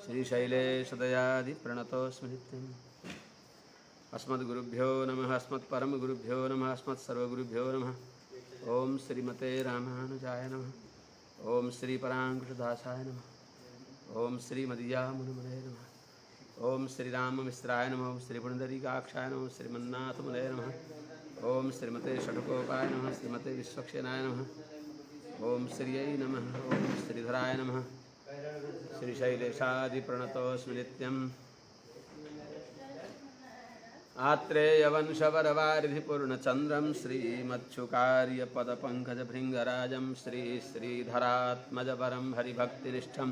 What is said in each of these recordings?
श्रीशैलेशदयादिप्रणतोऽस्मि नित्यम्। अस्मद्गुरुभ्यो नमः, अस्मत्परमगुरुभ्यो नमः, अस्मत्सर्वगुरुभ्यो नमः। ओम श्रीमते रामानुजाय नमः। ओम श्री पराङ्कुशदासाय नमः। ओम श्री मदीयामुनिमने नमः। ओम श्री राममिश्राय नमः। ओम श्री पुण्डरीकाक्षाय नमः। श्रीमन्नाथमुने नमः। ओम श्रीमते षट्कोपाय नमः। श्रीमते विश्वक्सेनाय नमः। ओम श्रियै नमः। ओम श्रीधराय नमः। श्रीशैलेशादिप्रणतोऽस्मि नित्यम्। आत्रेयवंशवरवारिधिपूर्णचन्द्रं श्रीमच्छुकार्यपदपङ्कजभृङ्गराजं श्रीधरात्मजवरं हरिभक्तिनिष्ठं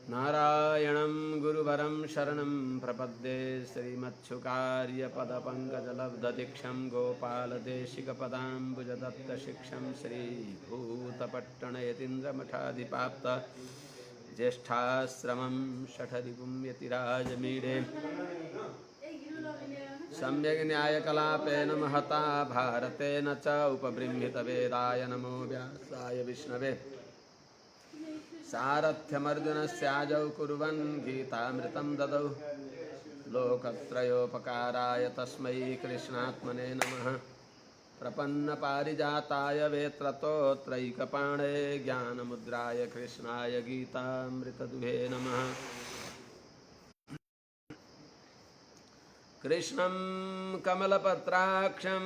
नारायणं गुरुवरं शरणं प्रपद्ये। श्रीमच्छुकार्यपदपङ्कजलब्धदीक्षं गोपालदेशिकपदाम्बुजदत्तशिक्षं श्रीभूतपट्टणयतीन्द्रमठाधिपाप्त ज्येष्ठाश्रमं शठरिपुं यतिराजमीडे सम्यग् न्यायकलापेन महता भारतेन च उपबृंहितवेदाय नमो व्यासाय विष्णवे। सारथ्यमर्जुनस्याजौ कुर्वन् गीतामृतं ददौ लोकत्रयोपकाराय तस्मै कृष्णात्मने नमः। प्रपन्नपारिजाताय वेत्रतोत्रैकपाणे ज्ञानमुद्राय कृष्णाय गीतामृतदुहे नमः। कृष्णं कमलपत्राक्षं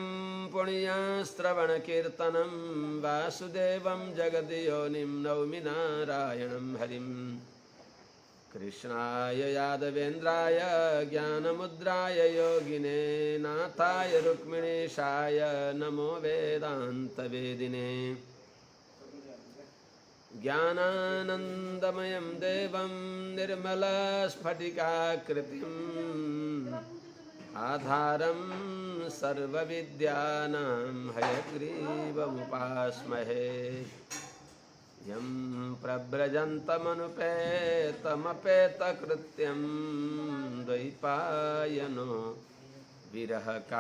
पुण्यश्रवणकीर्तनं वासुदेवं जगद्योनिं नौमि नारायणं हरिं। कृष्णाय यादवेन्द्राय ज्ञानमुद्राय योगिने नाथाय रुक्मिणीशाय नमो वेदान्तवेदिने। ज्ञानानन्दमयं देवं निर्मलस्फटिकाकृतिम् आधारं सर्वविद्यानां हयग्रीवमुपास्महे। यं प्रव्रजन्तमनुपेतमपेतकृत्यं द्वैपायनो विरहकातराजुहाव।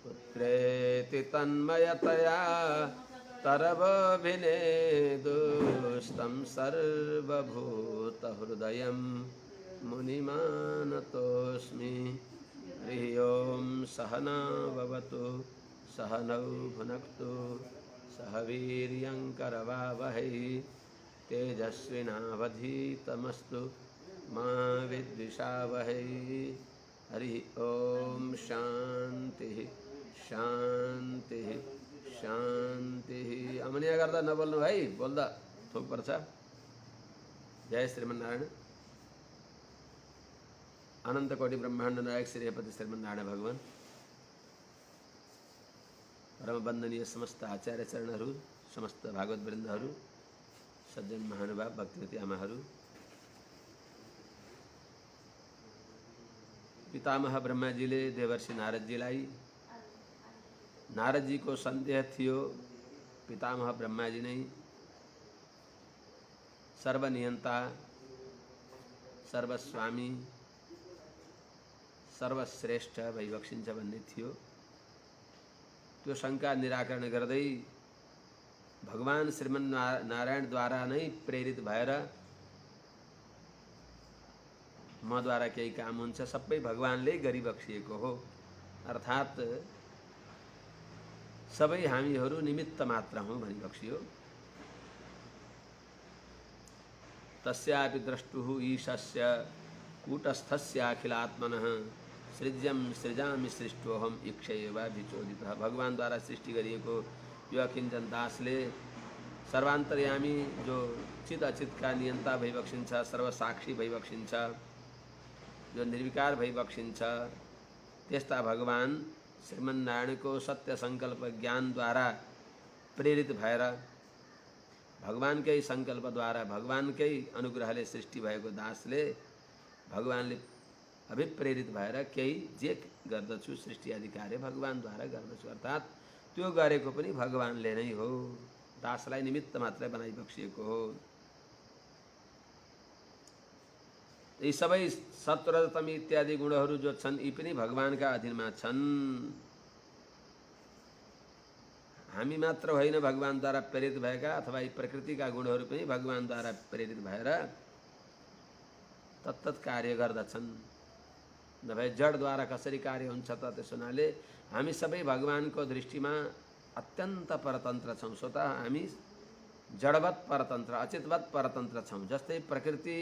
पुत्रेति तन्मयतया तरवभिनेदुस्तं सर्वभूतहृदयं मुनिमानतोऽस्मि। हरि ओं सहना भवतु सहनौ भुनक्तु सह वीर्यङ्करवावहै तेजस्विनावधीतमस्तु मा विद्विषावहै। हरि ओं शांति शांति शांति। अमनिया गर्दा नबोल्नु भाइ, बोल्दा थोक पर्छ। जय श्रीमन्नारायण। अनंत कोटि ब्रह्मांड नायक श्रीपति श्रीमन्नारायण भगवान, परम वंदनीय समस्त आचार्य चरणहरू, समस्त भागवत वृन्दहरू, सज्जन महानुभाव भक्तिवती आमाहरू, पितामह ब्रह्माजीले देवर्षि नारदजीलाई, नारदजीको सन्देह थियो पितामह ब्रह्माजी नै सर्वनियन्ता, सर्वस्वामी, सर्वश्रेष्ठ भइबक्सिन्छ भन्ने थियो। त्यो शङ्का निराकरण गर्दै भगवान श्रीमन्नारायणद्वारा नै प्रेरित भएर मद्वारा केही काम हुन्छ, सबै भगवानले गरिबक्सिएको हो, अर्थात् सबै हामीहरू निमित्त मात्र हौँ भनिबक्सियो। तस्यापि द्रष्टुः ईशस्य कूटस्थस्याखिलात्मनः सृज्यं सृजामि सृष्टोऽहम् इक्षैवाभिचोदितः। भगवानद्वारा सृष्टि गरिएको यो अकिञ्चन दासले सर्वान्तर्यामी, जो चित अचितका नियन्ता भइबक्सिन्छ, सर्वसाक्षी भइबक्सिन्छ, जो निर्विकार भइबक्सिन्छ, त्यस्ता भगवान श्रीमन्नारायणको सत्य सङ्कल्प ज्ञानद्वारा प्रेरित भएर भगवानकै सङ्कल्पद्वारा भगवानकै अनुग्रहले सृष्टि भएको दासले भगवानले अभिप्रेरित भएर केही जे गर्दछु सृष्टि आदि कार्य भगवानद्वारा गर्दछु, अर्थात् त्यो गरेको पनि भगवानले नै हो, दासलाई निमित्त मात्र बनाइबक्सिएको हो। यी सबै सत्वरजतम इत्यादि गुणहरू जो छन् यी पनि भगवानका अधीनमा छन्। हामी मात्र होइन भगवानद्वारा प्रेरित भएका अथवा यी प्रकृतिका गुणहरू पनि भगवानद्वारा प्रेरित भएर तत्तत् कार्य गर्दछन्। नभए जडद्वारा कसरी कार्य हुन्छ त? त्यसो हुनाले हामी सबै भगवानको दृष्टिमा अत्यन्त परतन्त्र छौँ। स्वतः हामी जडवत् परतन्त्र, अचेतवत् परतन्त्र छौँ। जस्तै प्रकृति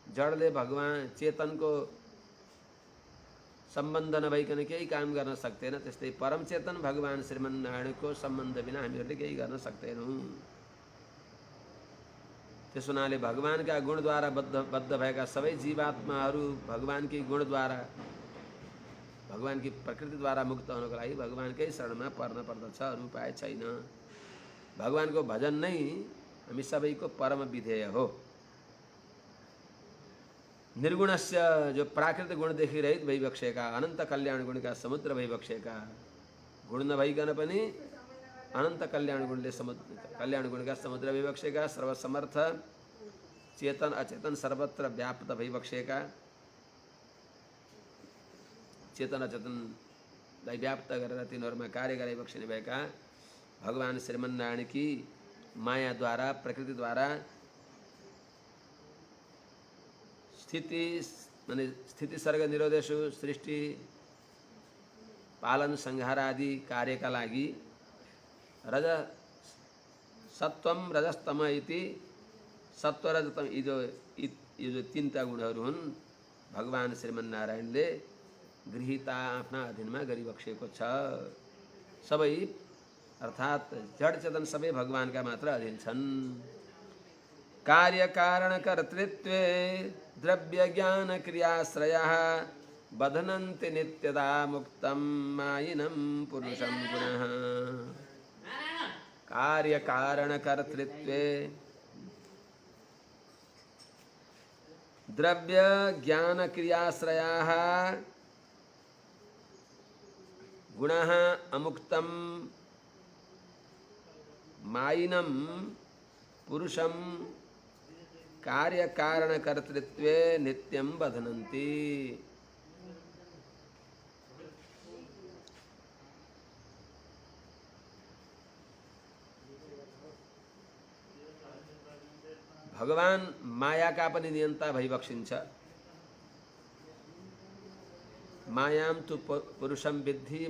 जडले भगवान चेतनको सम्बन्ध नभइकन केही काम गर्न सक्दैन, त्यस्तै परम चेतन भगवान श्रीमन्नारायणको सम्बन्ध बिना हामीहरूले केही गर्न सक्दैनौँ। त्यसो हुनाले भगवानका गुणद्वारा बद्ध भएका सबै जीवात्माहरू भगवानकै गुणद्वारा, भगवानकी प्रकृतिद्वारा मुक्त हुनको लागि भगवानकै शरणमा पर्न पर्दछ, अरू उपाय छैन। भगवानको भजन नै हामी सबैको परम विधेय हो। निर्गुणस्य, जो प्राकृतिक गुणदेखि रहित भइबक्सेका, अनन्त कल्याण गुणका समुद्र भइबक्सेका, गुण नभइकन पनि अनन्त कल्याण गुणले कल्याण गुणका समुद्र भइबक्सेका, सर्वसमर्थ चेतन अचेतन सर्वत्र व्याप्त भइबक्सेका, चेतन अचेतनलाई व्याप्त गरेर तिनीहरूमा कार्य गराइबक्सिने भएका भगवान श्रीमन्नारायणकी मायाद्वारा, प्रकृतिद्वारा स्थिति सर्ग निरोधेषु सृष्टि पालन संहार आदि कार्यका लागि सत्वम रजस्तम इति सत्व रजतम यो जो तीनटा गुणहरू हुन् भगवान श्रीमन्नारायणले गृहीता आफ्ना अधीनमा गरिबक्सेको छ। सबै अर्थात् जड चेतन सबै भगवानका मात्र अधीन छन्। कार्य कारण कर्तृत्वे द्रव्य ज्ञान क्रियाश्रयः बध्नन्ति नित्यदा मुक्तं मायिनं पुरुषं पुनः। कार्य कारण कर्तृत्वे द्रव्य ज्ञान क्रियाश्रयाः गुणः अमुक्तं मायिनं पुरुषं कार्य कारण कर्तृत्वे नित्यं बध्नन्ति। भगवान मायाका पनि नियन्ता भइबक्सिन्छ। मायां तु पुरुषं विद्धि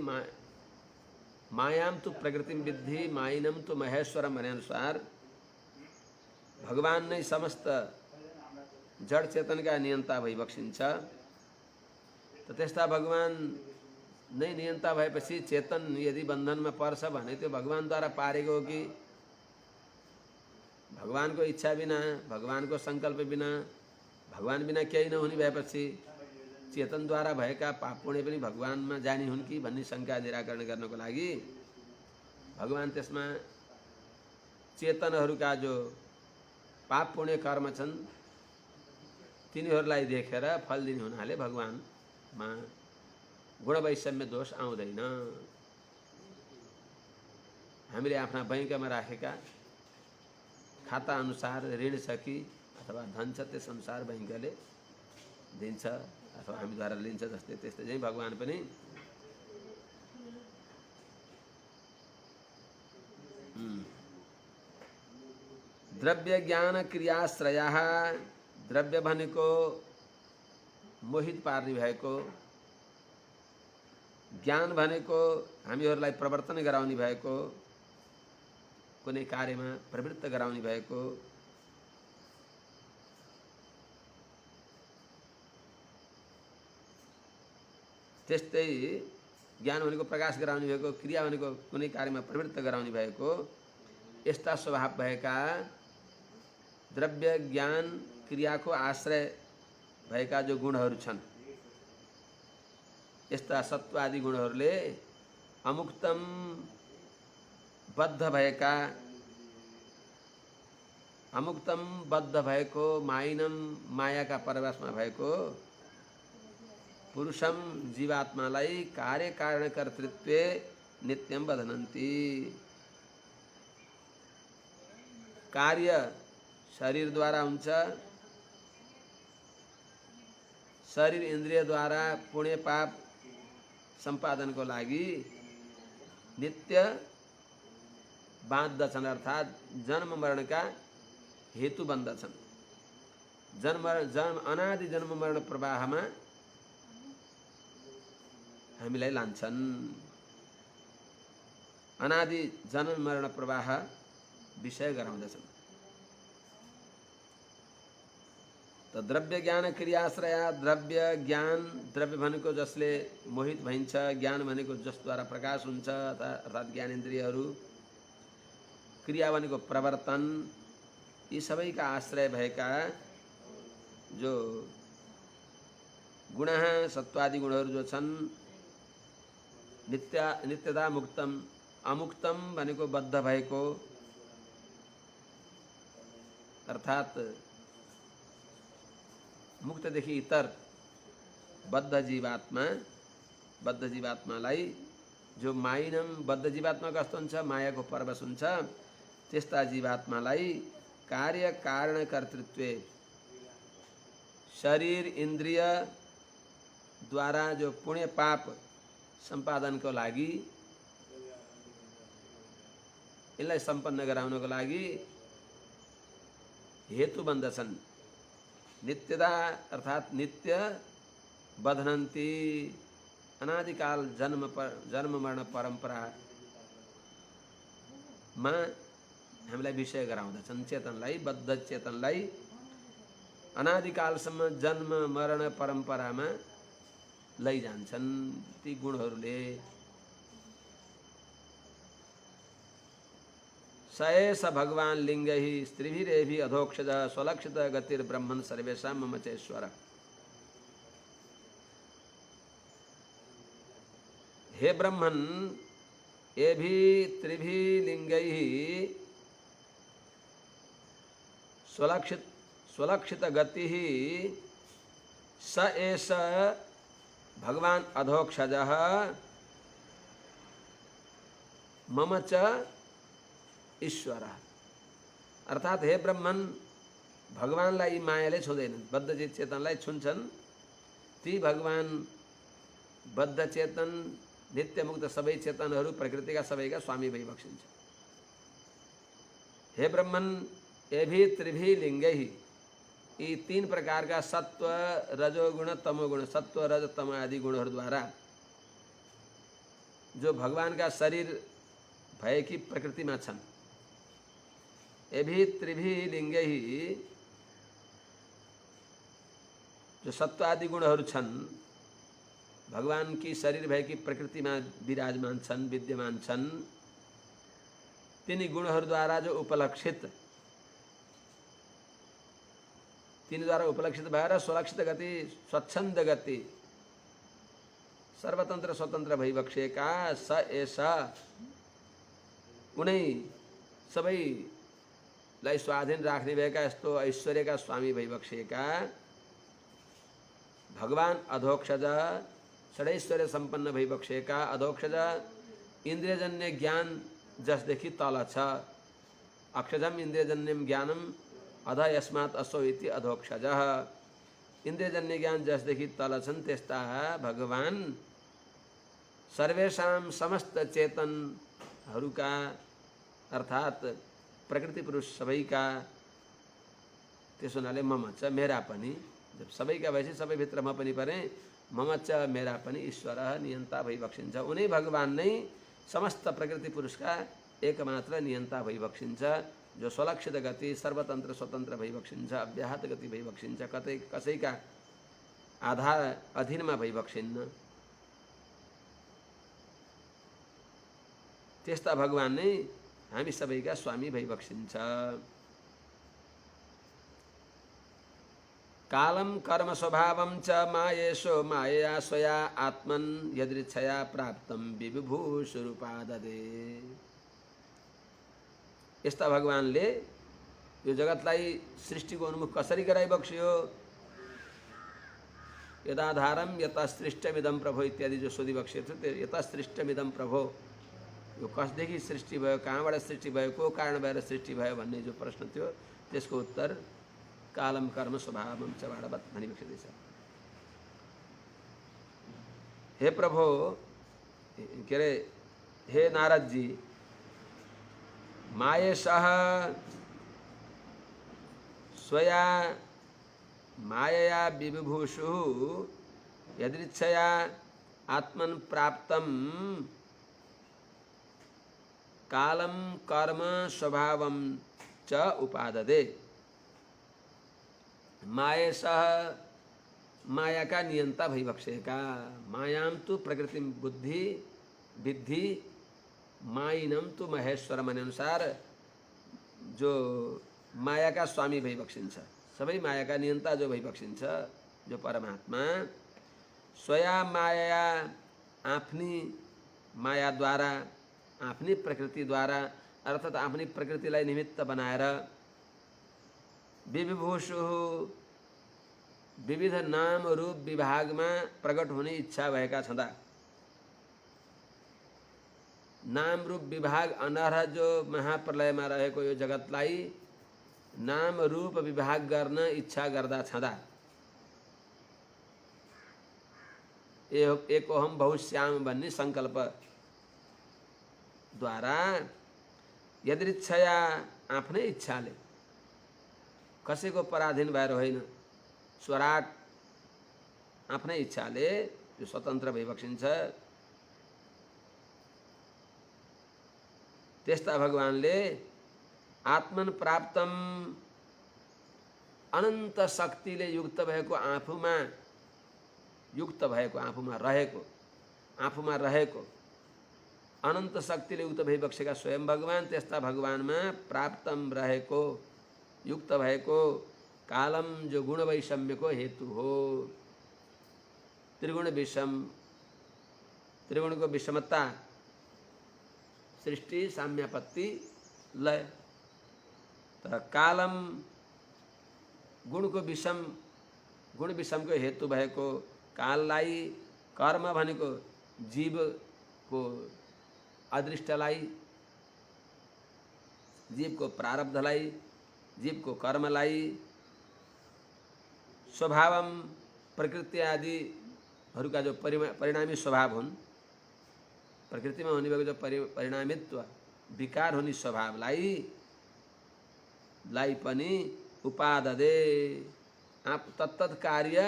मायां तु प्रकृतिं विद्धि मायिनं तु महेश्वरम भने अनुसार भगवान नै समस्त जड चेतनका नियन्ता भइबक्सिन्छ। त त्यस्ता भगवान नै नियन्ता भएपछि चेतन यदि बन्धनमा पर्छ भने त्यो भगवानद्वारा पारेको हो कि भगवानको इच्छा बिना, भगवानको सङ्कल्प बिना, भगवान बिना केही नहुने भएपछि चेतनद्वारा भएका पाप पुण्य पनि भगवानमा जाने हुन् कि भन्ने शङ्का निराकरण गर्नको लागि भगवान त्यसमा चेतनहरूका जो पाप पुण्य कर्म छन् तिनीहरूलाई देखेर फल दिने हुनाले भगवानमा गुणवैषम्य दोष आउँदैन। हामीले आफ्ना बैंकमा राखेका खाता अनुसार ऋण छ कि अथवा धन छ त्यस अनुसार बैंकले दिन्छ अथवा हामीद्वारा लिन्छ। जस्तै त्यस्तै चाहिँ भगवान पनि द्रव्य ज्ञान क्रियाश्रयः, द्रव्य भनेको मोहित पार्ने भएको, ज्ञान भनेको हामीहरूलाई प्रवर्तन गराउने भएको, कुनै कार्यमा प्रवृत्त गराउने भएको, त्यस्तै ज्ञान भनेको प्रकाश गराउने भएको, क्रिया भनेको कुनै कार्यमा प्रवृत्त गराउने भएको, यस्ता स्वभाव भएका द्रव्य ज्ञान क्रियाको आश्रय भएका जो गुणहरू छन्, यस्ता सत्वादि गुणहरूले अमुक्तम बद्ध भएका, अमुक्तम बद्ध भएको, मायिनम मायाका परवासमा भएको पुरुषम जीवात्मालाई कार्य कारण कर्तृत्वे नित्यम बध्नन्ति। कार्य शरीरद्वारा हुन्छ, शरीर इन्द्रियद्वारा पुण्य पाप सम्पादनको लागि नित्य बाँध्दछन् अर्थात् जन्म मरणका हेतु बन्दछन्। अनादि जन्म मरण प्रवाहमा हामीलाई लान्छन्। अनादि जन्म मरण प्रवाह विषय गराउँदछन्। त द्रव्य ज्ञान क्रियाश्रया, द्रव्य ज्ञान, द्रव्य भनेको जसले मोहित भइन्छ, ज्ञान भनेको जसद्वारा प्रकाश हुन्छ अर्थात् ज्ञानेन्द्रियहरू, क्रिया भनेको प्रवर्तन, यी सबैका आश्रय भएका जो गुण सत्वादि गुणहरू जो छन्, नित्यता मुक्तम, अमुक्तम भनेको बद्ध भएको अर्थात् मुक्तदेखि इतर बद्ध जीवात्मालाई जो माइनम, बद्ध जीवात्मा कस्तो हुन्छ, मायाको परवश हुन्छ, त्यस्ता जीवात्मालाई कार्य कारण कर्तृत्व, शरीर इन्द्रिय द्वारा जो पुण्य पाप सम्पादनको लागि, यसलाई सम्पन्न गराउनको लागि हेतु बन्दछन्। नित्यता अर्थात् नित्य बधनन्ती, अनादिकाल जन्म मरण परम्परामा हामीलाई विषय गराउँदछन्। चेतनलाई, बद्ध चेतनलाई अनादिकालसम्म जन्म मरण परम्परामा लैजान्छन् ती गुणहरूले। सएष भगवान लिङ्गैः स्त्रीभिरेभि अधोक्षज स्वलक्षित गतिर्ब्रह्मन् सर्वेषां मम चेश्वर। हे ब्रह्मन्, एभि त्रिभि लिङ्गैः स्वलक्षित गतिः स एष भगवान अधोक्षजः मम च ईश्वर। अर्थात् हे ब्रह्मन, भगवानलाई मायाले छुँदैनन्, बद्ध चेतनलाई छुन्छन्। ती भगवान बद्ध चेतन नित्य मुक्त सबै चेतनहरू प्रकृतिका सबैका स्वामी भइबक्सिन्छ। हे ब्रह्मन, एभि त्रिभि लिङ्गैः, यी तीन प्रकारका सत्व रजोगुण तमोगुण, सत्व रज तम आदि गुणहरूद्वारा जो भगवानका शरीर भएकी प्रकृतिमा छन्, एभि त्रिभि लिङ्गैः जो सत्वादि गुणहरू छन्, भगवान की शरीर भएकी प्रकृतिमा विराजमान छन्, विद्यमान छन्। तिनी गुणहरूद्वारा जो उपलक्षित, तिनीद्वारा उपलक्षित भएर स्वलक्षित गति, स्वच्छन्द गति, सर्वतन्त्र स्वतन्त्र भइबक्सेका स एष, उनै सबैलाई स्वाधीन राख्ने भएका यस्तो ऐश्वर्यका स्वामी भइबक्सेका भगवान अधोक्षज, षडैश्वर्य सम्पन्न भइबक्सेका अधोक्षज, इन्द्रियजन्य ज्ञान जसदेखि तल छ। अक्षजम इन्द्रियजन्यम ज्ञानम अध यस्मात् असो इति अधोक्षजः। इन्द्रियजन्य ज्ञान जसदेखि तल छन् त्यस्ता भगवान सर्वेषां समस्त चेतनहरूका अर्थात् प्रकृति पुरुष सबैका, त्यसो हुनाले मम च, मेरा पनि, जब सबैका भएपछि सबैभित्र म पनि परेँ, मम च मेरा पनि ईश्वर नियन्ता भइबक्सिन्छ। उनै भगवान नै समस्त प्रकृति पुरुषका एकमात्र नियन्ता भइबक्सिन्छ, जो स्वलक्षित गति, सर्वतन्त्र स्वतन्त्र भइबक्सिन्छ, अव्याहत गति भइबक्सिन्छ, कतै कसैका आधार अधीनमा भइबक्सिन्न। त्यस्ता भगवान नै हामी सबैका स्वामी भइबक्सिन्छ। कालम कर्म स्वभावम च मायेशो मायया स्वया आत्मन यदृच्छया प्राप्तम विभूषुरूपाददे। यस्ता भगवानले यो जगतलाई सृष्टिको उन्मुख कसरी गराइबक्स्यो, यदाधारम यता सृष्टमिदम प्रभो इत्यादि जो सोधिबक्सेको छ, त्यो यता सृष्टमिदम प्रभो, यो कसदेखि सृष्टि भयो, कहाँबाट सृष्टि भयो, को कारण भएर सृष्टि भयो भन्ने जो प्रश्न थियो, त्यसको उत्तर कालम कर्म स्वभावम चबाट भनिबक्सेको छ। हे प्रभो, के अरे हे नारद जी, मायेशः स्वया मायया विविभूषुः यदृच्छया आत्मन् प्राप्तं कालं कर्म स्वभावं च उपाददे। मायेशः माया का नियंता भैभक्षेका मायां तो प्रकृति बुद्धि विद्धि माइनम तो महेश्वर मन अनुसार जो माया का स्वामी भैभक्षिन्छ सबै माया का नियंता जो भैभक्षिन्छ जो परमात्मा स्वया माया आफ्नी माया द्वारा आफ्नी प्रकृति द्वारा अर्थात आफ्नी प्रकृतिलाई निमित्त बनाएर विविभूषु विविध नाम रूप विभागमा प्रकट हुने इच्छा भएका छँदा नाम रूप विभाग अनर्ह जो महाप्रलयमा रहेको यो जगतलाई नाम रूप विभाग गर्न इच्छा गर्दा छँदा एकोहम बहुश्याम भन्ने संकल्प द्वारा यदृच्छया आफ्नै इच्छाले कसैको पराधीन भएर होइन स्वराट आफ्नै इच्छाले जो स्वतन्त्र भइबक्सिन्छ त्यस्ता भगवानले आत्मन प्राप्तम अनन्त शक्तिले युक्त भएको आफूमा रहेको अनन्त शक्तिले युक्त भइबक्सेका स्वयं भगवान त्यस्ता भगवानमा प्राप्तम रहेको युक्त भएको कालम जो गुण वैषम्यको हेतु हो त्रिगुण विषम त्रिगुणको विषमता सृष्टि साम्यापत्ति लय तर कालम गुणको विषम गुण विषमको हेतु भएको काललाई कर्म भनेको जीवको अदृष्टलाई जीवको प्रारब्धलाई जीवको कर्मलाई स्वभावम प्रकृति आदिहरूका जो परिणामी स्वभाव हुन् प्रकृतिमा हुने भएको जो परिणामित्व विकार हुने स्वभावलाई पनि उपाददे आप तत्तत् कार्य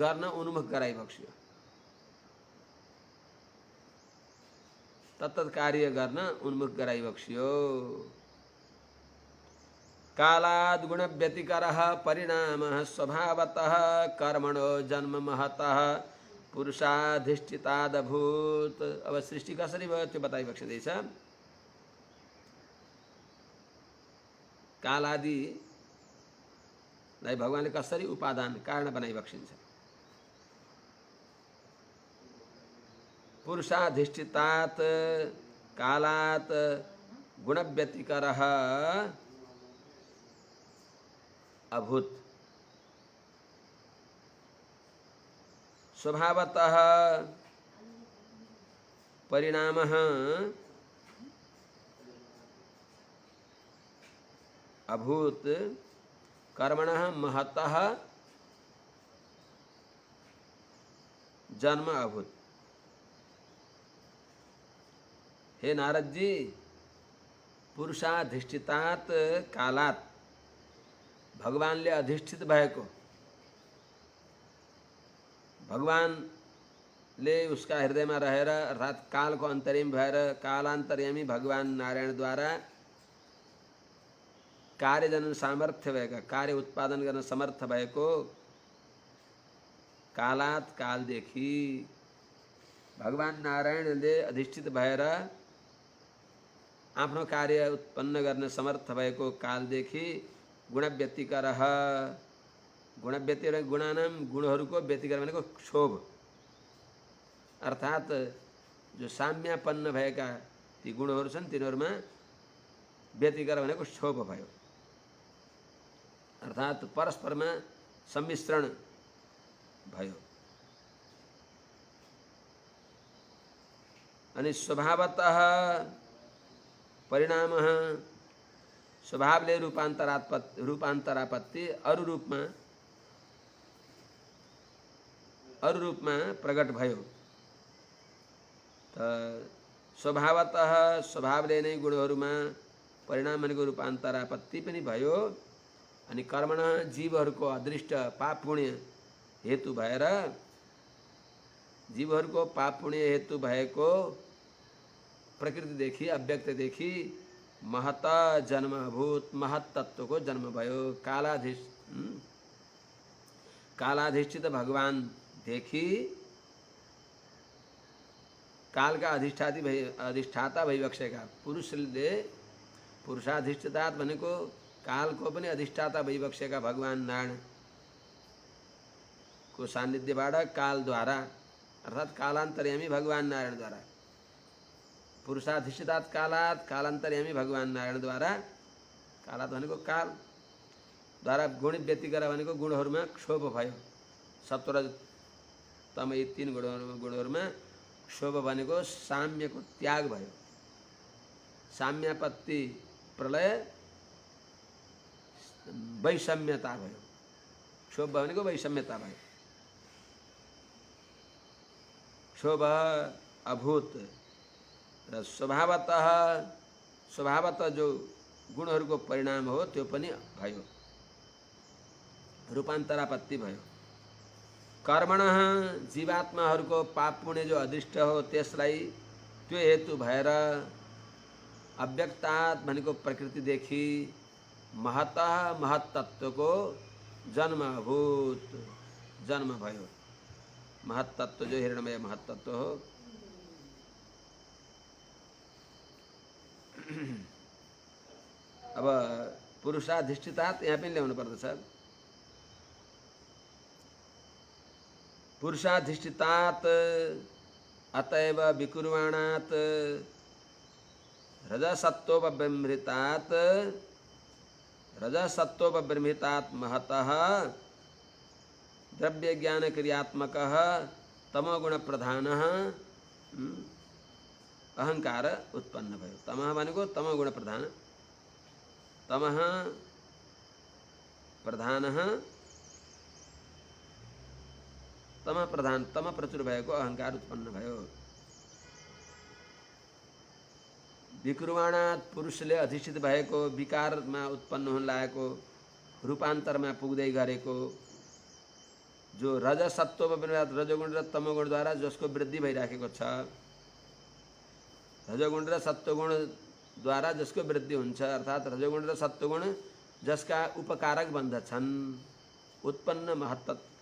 गर्न उन्मुख गराइबक्स्यो तत्तत् कार्य गर्न उन्मुख गराइबक्स्यो कालाद् गुण व्यतिकरः परिणामः स्वभावतः कर्मणो जन्म महतः पुरुषाधिष्ठितादभूत। अब सृष्टि कसरी भयो त्यो बताइबक्सिँदैछ। कालादिलाई भगवानले कसरी उपादान कारण बनाइबक्सिन्छ। पुरुषाधिष्ठितात् कालात् गुणव्यतिकरः अभूत स्वभावतः परिणामः अभूत कर्मणः महतः जन्म अभूत। हे नारद जी पुरुषाधिष्ठितात् कालात् भगवानले अधिष्ठित भएको भगवानले उसका हृदयमा रहेर अर्थात् कालको अन्तर्यामी भएर कालान्तर्यामी भगवान नारायणद्वारा कार्यजनन सामर्थ्य भएका कार्य उत्पादन गर्न समर्थ भएको कालात् कालदेखि भगवान नारायणले अधिष्ठित भएर आफ्नो कार्य उत्पन्न गर्न समर्थ भएको कालदेखि गुणव्यतिकरः गुणव्यतिकर गुणानाम गुणहरूको व्यतिकर भनेको क्षोभ अर्थात् जो साम्यापन्न भएका ती गुणहरू छन् तिनीहरूमा व्यतिकर भनेको क्षोभ भयो अर्थात् परस्परमा सम्मिश्रण भयो। अनि स्वभावतः परिणामः स्वभावले रूपान्तरापत्ति अरु रूपमा प्रकट भयो। त स्वभावतः स्वभावले नै गुणहरूमा परिणाम भनेको रूपान्तरापत्ति पनि भयो। अनि कर्मण जीवहरूको अदृष्ट पाप पुण्य हेतु भएर जीवहरूको पाप पुण्य हेतु भएको प्रकृतिदेखि अव्यक्तदेखि महत जन्मभूत महत तत्त्वको जन्म भयो। कालाधिष्ठित भगवान देखि कालका अधिष्ठाता भइबसेका पुरुषले पुरुषाधिष्ठितात भनेको कालको पनि अधिष्ठाता भइबसेका भगवान नारायणको सान्निध्यबाट कालद्वारा अर्थात् कालान्तर्यामी भगवान नारायणद्वारा पुरुषाधिष्ठितात कालात् कालान्तर्यामी भगवान नारायणद्वारा कालात् भनेको कालद्वारा गुण व्यतिकर भनेको गुणहरूमा क्षोभ भयो। सत्व तम यी तीन गुणहरूमा क्षोभ भनेको साम्यको त्याग भयो। साम्यापत्ति प्रलय वैषम्यता भयो। क्षोभ भनेको वैषम्यता भयो। क्षोभ अभूत र स्वभावतः जो गुणहरूको परिणाम हो त्यो पनि भयो। रूपान्तरापत्ति भयो। कर्मण जीवात्माहरूको पाप पुण्य जो अदृष्ट हो त्यसलाई त्यो हेतु भएर अव्यक्तात् भनेको प्रकृतिदेखि महतः महत तत्त्वको जन्मभूत जन्म भयो। महत तत्त्व जो हिरण्यमय महत तत्त्व हो अब पुरुषाधिष्ठितात यहाँ पनि ल्याउनु पर्दछ। पुरुषाधिष्ठितात अतएव विकुर्वाणात् रजसत्वोपबृंहितात् महतः द्रव्य ज्ञान क्रियात्मकः तमोगुण प्रधानः अहंकार उत्पन्न भयो। तमः भनेको तमोगुण प्रधान तमः प्रधानः तम प्रचुर भएको अहंकार उत्पन्न भयो। विकुर्वाणात् पुरुषले अधिष्ठित भएको विकारमा उत्पन्न हुन लागेको रूपान्तरमा पुग्दै गरेको जो रजसत्व रजोगुण र तमोगुणद्वारा जसको वृद्धि भइराखेको छ रजोगुण र सत्वगुणद्वारा जसको वृद्धि हुन्छ अर्थात् रजोगुण र सत्वगुण जसका उपकारक बन्दछन् उत्पन्न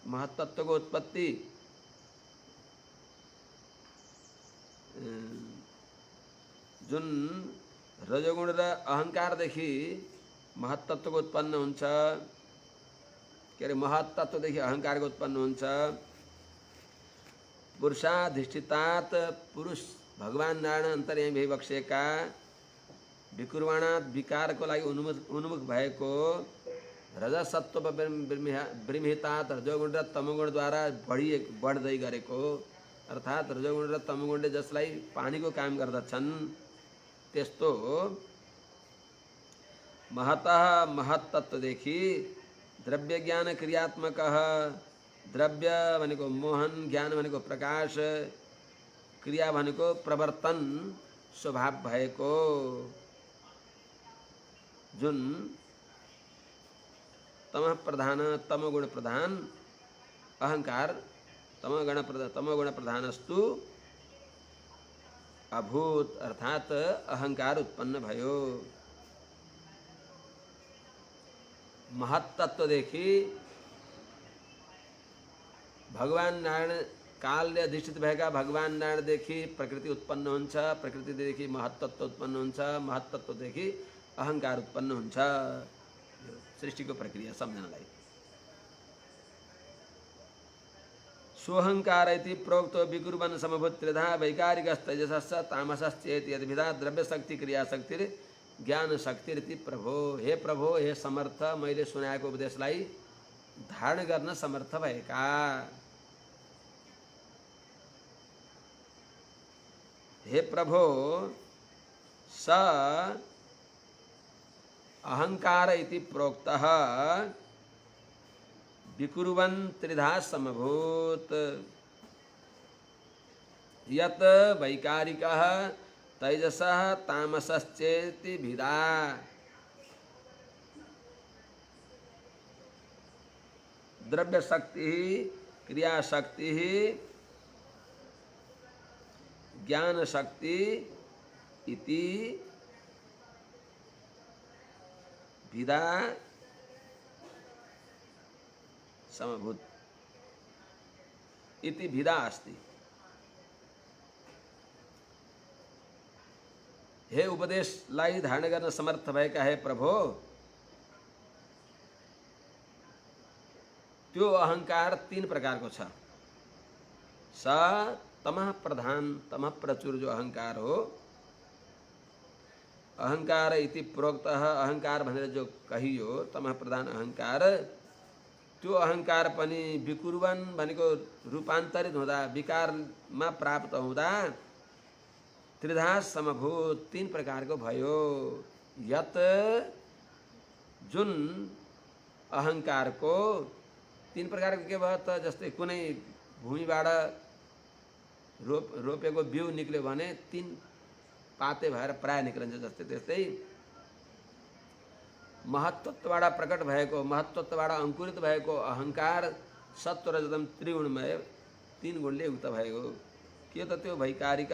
महत्तत्वको उत्पत्ति जुन रजोगुण र अहंकारदेखि महत्तत्वको उत्पन्न हुन्छ के अरे महत्तत्वदेखि अहंकारको उत्पन्न हुन्छ। पुरुषाधिष्ठितात पुरुष भगवान नारायण अन्तर्यामी भइबसेका विकुर्वाणात् विकारको लागि उन्मुख भएको रजसत्व बृंहितात रजोगुण र तमोगुणद्वारा बढ्दै गरेको अर्थात् रजोगुण र तमोगुणले जसलाई पानीको काम गर्दछन् त्यस्तो महतः महत्तत्वदेखि द्रव्य ज्ञान क्रियात्मक द्रव्य भनेको मोहन ज्ञान भनेको प्रकाश क्रिया भनेको प्रवर्तन स्वभाव भएको जुन तमः प्रधान तमोगुण प्रधान अहंकार तमोगुण प्रधानस्तु अभूत अर्थात अहंकार उत्पन्न भयो। महत्तत्वदेखि भगवान नारायण कालले अधिष्ठित भएका भगवान नारायणदेखि प्रकृति उत्पन्न हुन्छ प्रकृतिदेखि महत्तत्व उत्पन्न हुन्छ महत्तत्वदेखि अहंकार उत्पन्न हुन्छ। सृष्टिको प्रक्रिया सम्झनलाई सोऽहंकार इति प्रोक्तो विकुर्वन् समभूत त्रिधा वैकारिकस्तैजसश्च तामसश्चेति यद्विधा द्रव्यशक्ति क्रियाशक्तिर ज्ञान शक्तिरिति प्रभो हे प्रभो हे समर्थ मैले सुनाएको उपदेशलाई धारण गर्न समर्थ भएका हे प्रभो स अहंकार इति प्रोक्तः विकुर्वन् त्रिधा समभूत यत् वैकारिकः तैजसः तामसश्चेति भिदा। द्रव्य शक्ति, क्रिया शक्ति, ज्ञान शक्ति इति भिदा समभूत इति भिदा अस्ति। हे उपदेशलाई धारण गर्न समर्थ भएका हे प्रभो, त्यो अहंकार तीन प्रकारको छ। स तमः प्रधान, तमः प्रचुर जो अहंकार हो, अहंकार इति प्रोक्तः, अहंकार भनेर जो कहियो तमः प्रधान अहंकार, त्यो अहंकार पनि विकुर्वन भनेको रूपान्तरित हुँदा, विकारमा प्राप्त हुँदा त्रिधा समभूत, तीन प्रकारको भयो। यत जुन अहंकारको तीन प्रकारको के भयो त, जस्तै कुनै भूमिबाट रोपेको बिउ निक्ल्यो भने तीन पाते भएर प्राय निक्लिन्छ, जस्तै त्यस्तै महत्त्वबाट प्रकट भएको, महत्त्वबाट अंकुरित भएको अहंकार सत्व रजतम त्रिगुणमय, तीन गुणले युक्त भएको। के त त्यो वैकारिक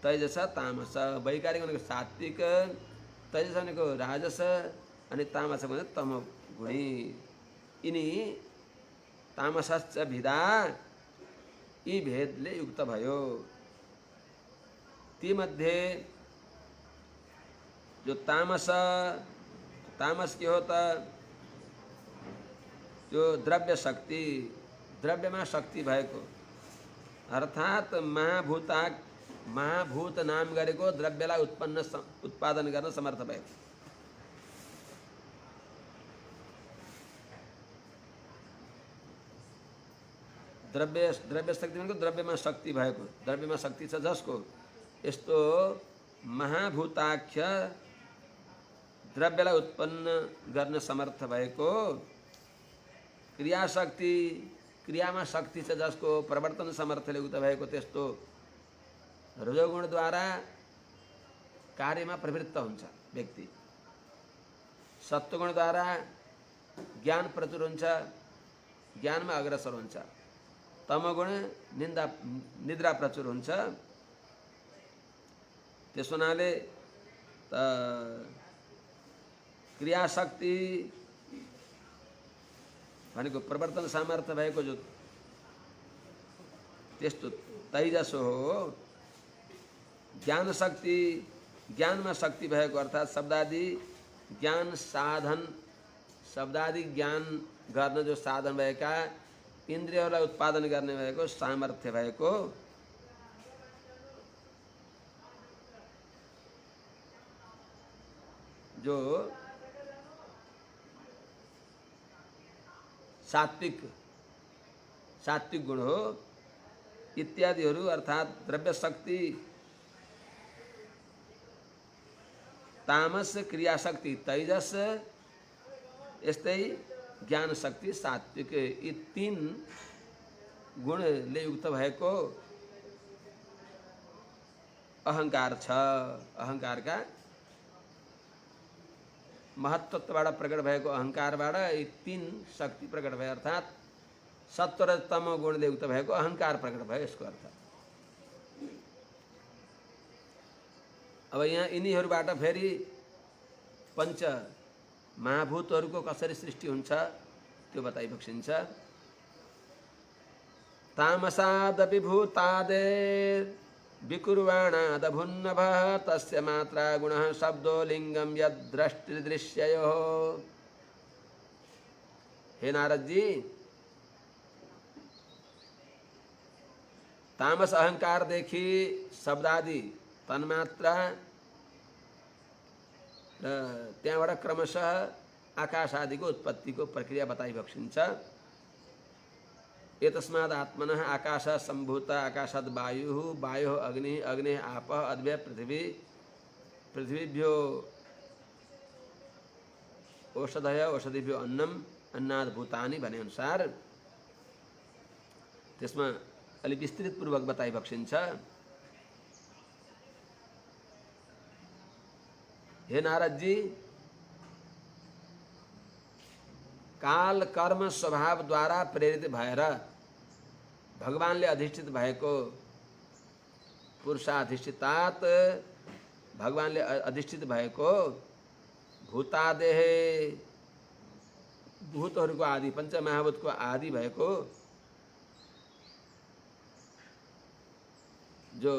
तैजस तामस, वैकारिक भनेको सात्विक, तैजस भनेको राजस, अनि तामस भनेको तमगुणी। यिनी तामसश्च भिदा, यी भेदले युक्त भयो। ती मध्ये जो तामस, तामस के हो त, त्यो द्रव्य शक्ति, द्रव्यमा शक्ति भएको, अर्थात महाभूत नाम गरेको द्रव्यलाई उत्पादन गर्न समर्थ भएको। द्रव्य शक्ति भनेको द्रव्यमा शक्ति भएको, द्रव्यमा शक्ति छ जसको, यस्तो महाभूताख्य द्रव्यलाई उत्पन्न गर्न समर्थ भएको, क्रियाशक्ति, क्रियामा शक्ति छ जसको, प्रवर्तन समर्थले युक्त भएको, त्यस्तो रजोगुणद्वारा कार्यमा प्रवृत्त हुन्छ व्यक्ति। सत्वगुणद्वारा ज्ञान प्रचुर हुन्छ, ज्ञानमा अग्रसर हुन्छ। तमगुण निद्रा प्रचुर हुन्छ। त्यस हुनाले क्रियाशक्ति भनेको प्रवर्तन सामर्थ्य भएको जो त्यस्तो तैजस हो। ज्ञान शक्ति, ज्ञानमा शक्ति भएको, अर्थात् शब्दादि ज्ञान साधन, शब्दादि ज्ञान गर्न जो साधन भएका, इन्द्रियहरूलाई उत्पादन गर्ने भएको सामर्थ्य भएको, जो सात्विक गुण हो, इत्यादिहरू, अर्थात् द्रव्य शक्ति, तामस क्रियाशक्ति तैजस, यस्तै ज्ञान शक्ति सात्विक, यी तीन गुणले युक्त भएको अहंकार छ। अहंकारका महत्त्वबाट प्रकट भएको अहंकारबाट यी तीन शक्ति प्रकट भए, अर्थात् सत्व र तम गुणले युक्त भएको अहंकार प्रकट भयो, यसको अर्थ। अब यहाँ यिनीहरूबाट फेरि पंच महाभूतहरूको कसरी सृष्टि हुन्छ त्यो बताइबक्सिन्छ। तामसादपि भूतादेर विकुर्वाणादभुन्नभः तस्य मात्रा गुणः शब्दो लिंगम यद्दृष्टिदृश्ययोः। हे नारद जी, तामस अहंकार देखि शब्दादि तन्मात्रा र त्यहाँबाट क्रमशः आकाश आदिको उत्पत्तिको प्रक्रिया बताइबक्सिन्छ। एतस्माद् आत्मनः आकाशः सम्भूत, आकाशाद् वायुः, वायुः अग्निः, अग्निः आपः, अद्भ्यः पृथिवी, पृथिवीभ्यो औषधयः, औषधिभ्यो अन्नम्, अन्नाद् भूतानि भने अनुसार त्यसमा अलि विस्तृत पूर्वक बताइबक्सिन्छ। हे नारद जी, काल कर्म स्वभाव द्वारा प्रेरित भएर भगवानले अधिष्ठित भएको पुरुषाधिष्ठितात भगवानले अधिष्ठित भएको भूतादेह भूतहरूको आदि पञ्चमहाभूतको आदि भएको जो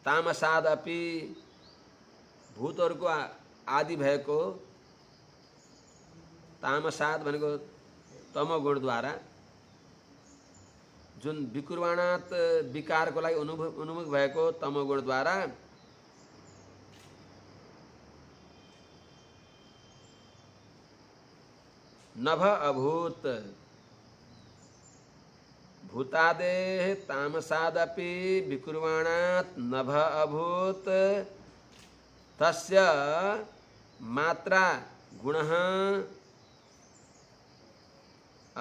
तामसादपि भूतहरूको आदि भएको तामसाद भनेको तमोगुणद्वारा जुन विकुर्वाणात विकारको लागि उन्मुख भएको तमोगुणद्वारा नभ अभूत भूतादेह तामसादपि विकुर्वाणात नभ अभूत तस्य मात्रा गुणः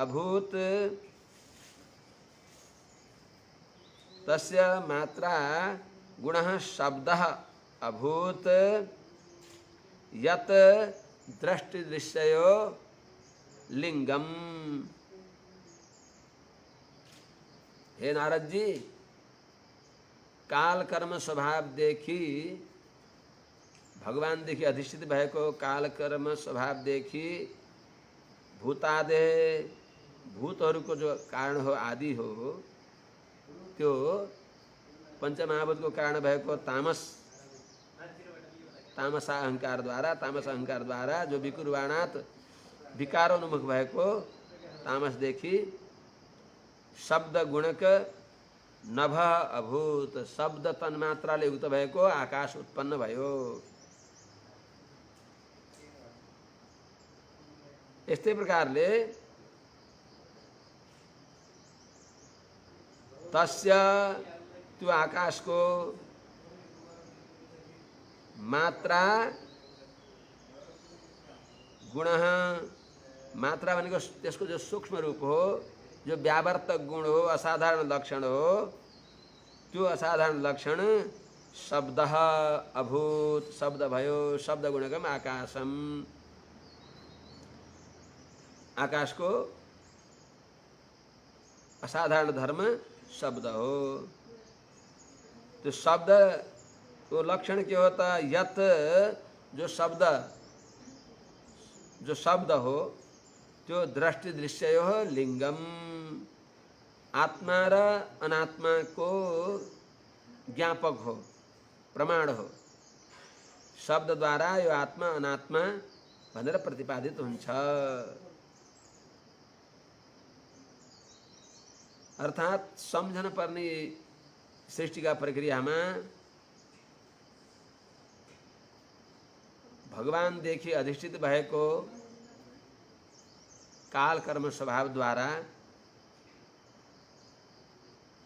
अभूत तस्य मात्रा गुणः शब्दः अभूत यत् दृष्टिदृश्यो लिंगम। हे नारद जी, काल कर्म स्वभाव देखि भगवान देखि अधिष्ठित भएको काल कर्म स्वभाव देखि भूतादेह भूतहरूको जो कारण हो आदि हो त्यो पञ्चमहाभूतको कारण भएको तामस अहंकार द्वारा जो विकुर्वाणात विकारोन्मुख भएको तामसदेखि शब्द गुणक नभ अभूत शब्द तन्मात्राले युक्त भएको आकाश उत्पन्न भयो। यस्तै प्रकारले तस्य त्यो आकाशको मात्रा गुणः मात्रा भनेको त्यसको जो सूक्ष्म रूप हो जो व्यावर्तक गुण हो असाधारण लक्षण हो त्यो असाधारण लक्षण शब्द अभूत शब्द भयो शब्द गुणकम आकाशम आकाश को असाधारण धर्म शब्द हो। तो शब्द को लक्षण क्या होता यत जो शब्द हो त्यो दृष्टि दृश्य हो लिंगम आत्मा र अनात्मा को ज्ञापक हो प्रमाण हो। शब्द द्वारा यो आत्मा अनात्मा भनेर प्रतिपादित हुन्छ। अर्थात सम्झन पर्ने सृष्टिका प्रक्रियामा भगवानदेखि अधिष्ठित भएको काल कर्म स्वभाव द्वारा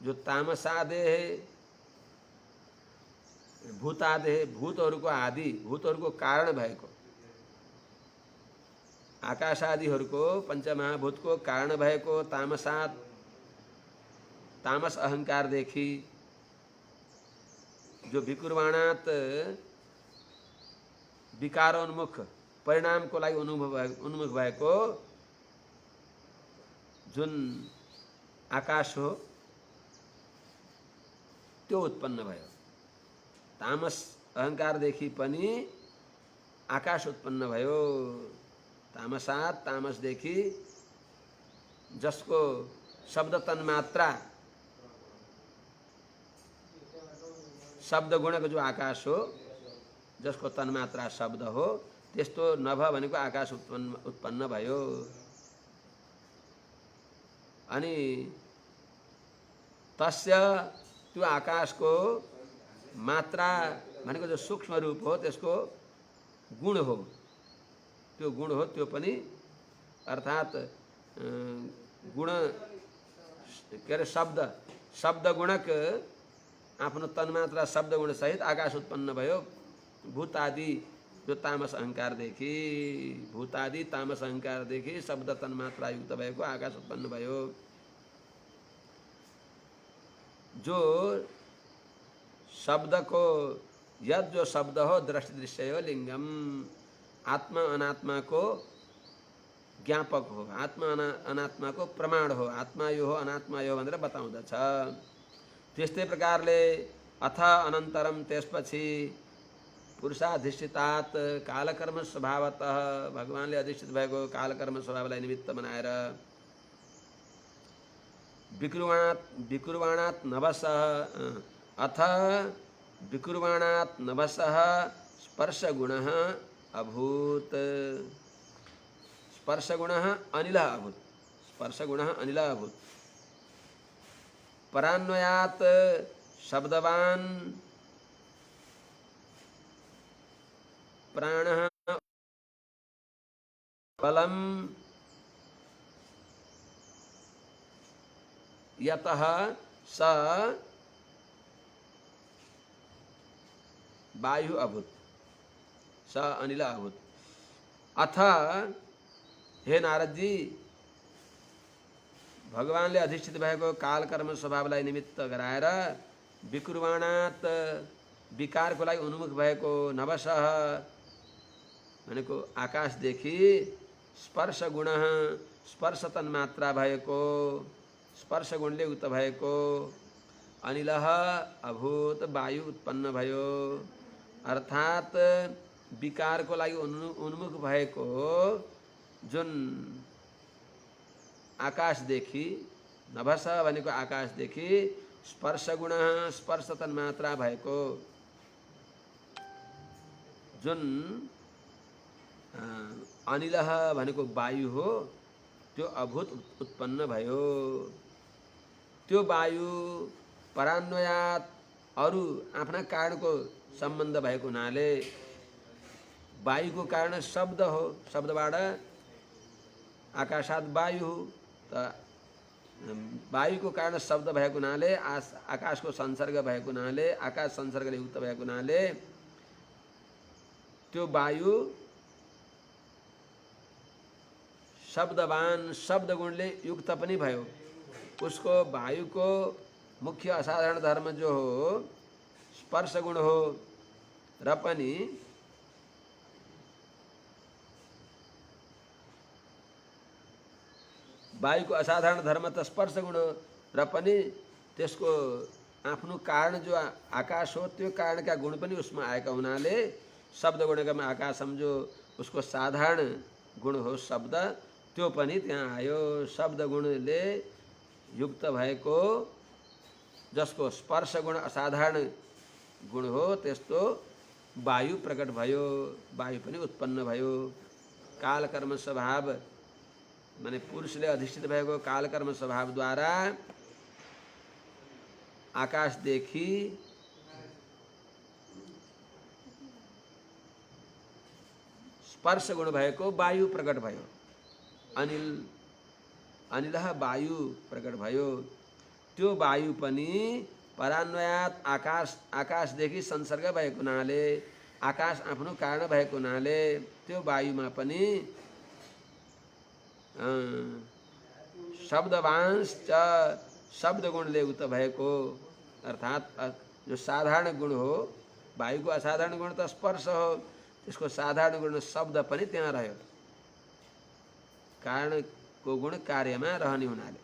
जो तामसादेह भूतादेह भूतहरूको आदि भूतहरूको कारण भएको आकाश आदिहरूको पञ्चमहाभूतको कारण भएको तामस अहंकारदेखि जो विकुर्वाणात विकारोन्मुख परिणामको लागि उन्मुख भएको जुन आकाश हो त्यो उत्पन्न भयो। तामस अहंकारदेखि पनि आकाश उत्पन्न भयो। तामसात तामसदेखि जसको शब्द तन्मात्रा शब्द गुणको जो आकाश हो जसको तन्मात्रा शब्द हो त्यस्तो नभ भनेको आकाश उत्पन्न भयो। अनि तस्य त्यो आकाशको मात्रा भनेको जो सूक्ष्म रूप हो त्यसको गुण हो त्यो पनि अर्थात गुण के अरे शब्द गुणक आफ्नो तन्मात्रा शब्द गुण सहित आकाश उत्पन्न भयो। भूतादि जो तामस अहंकारदेखि भूतादि तामस अहंकारदेखि शब्द तन्मात्रा युक्त भएको आकाश उत्पन्न भयो। जो शब्द को यद जो शब्द हो दृष्टि दृश्य हो लिंगम, आत्मा अनात्मा को ज्ञापक हो, आत्मा अनात्मा को प्रमाण हो, आत्मा यो हो अनात्मा यो भनेर बताउँदछ। त्यस्तै प्रकारले अथ अनन्तरम त्यसपछि पुरुषाधिष्ठितात कालकर्म स्वभावतः भगवानले अधिष्ठित भएको कालकर्म स्वभावलाई निमित्त बनाएर विकुर्वाणात् नभसः अथ विकुर्वाणात् नभसः स्पर्शगुणः अभूत्। स्पर्शगुणः अनिलः अभूत्, स्पर्शगुणः अनिलः अभूत्। परान्वयात् शब्दवान् प्राणः बलम यतः स वायु अभूत, स अनिल अभूत। अथ हे नारद जी, भगवानले अधिष्ठित भएको काल कर्म स्वभावलाई निमित्त गराएर विकुर्वाणात विकारको लागि उन्मुख भएको नभसः भनेको आकाशदेखि स्पर्श गुण, स्पर्श तन्मात्रा भएको, स्पर्श गुणले युक्त भएको अनिलः अभूत वायु उत्पन्न भयो। अर्थात विकारको लागि उन्मुख भएको जुन आकाशदेखि, नभस भनेको आकाशदेखि स्पर्श गुण, स्पर्श तन्मात्रा भएको जुन अनिलः भनेको वायु हो, त्यो अभूत उत्पन्न भयो। त्यो वायु परान्वयात अरू आफ्ना कारणको सम्बन्ध भएको हुनाले, वायुको कारण शब्द हो, शब्दबाट आकाशात वायु, त वायुको कारण शब्द भएको हुनाले, आकाशको संसर्ग भएको हुनाले, आकाश संसर्गले युक्त भएको हुनाले त्यो वायु शब्दवान, शब्द गुणले युक्त पनि भयो। उसको वायुको मुख्य असाधारण धर्म जो हो स्पर्श गुण हो, र पनि वायुको असाधारण धर्म त स्पर्श गुण हो, र पनि त्यसको आफ्नो कारण जो आकाश हो, त्यो कारणका गुण पनि उसमा आएका हुनाले शब्द गुणका आकाश समझो, उसको साधारण गुण हो शब्द, त्यो पनि त्यहाँ आयो। शब्द गुणले युक्त भएको, जसको स्पर्श गुण असाधारण गुण हो, त्यस्तो वायु प्रकट भयो, वायु पनि उत्पन्न भयो। काल कर्म स्वभाव माने पुरुषले अधिष्ठित भएको काल कर्म स्वभावद्वारा आकाशदेखि स्पर्श गुण भएको वायु प्रकट भयो। अनिलः वायु प्रकट भयो। त्यो वायु पनि परान्वयात आकाशदेखि संसर्ग भएको हुनाले, आकाश आफ्नो कारण भएको हुनाले त्यो वायुमा पनि शब्दवांश शब्द गुणले युक्त भएको, अर्थात जो साधारण गुण हो, वायुको असाधारण गुण त स्पर्श हो, त्यसको साधारण गुण शब्द पनि त्यहाँ रह्यो, कारणको गुण कार्यमा रहने हुनाले।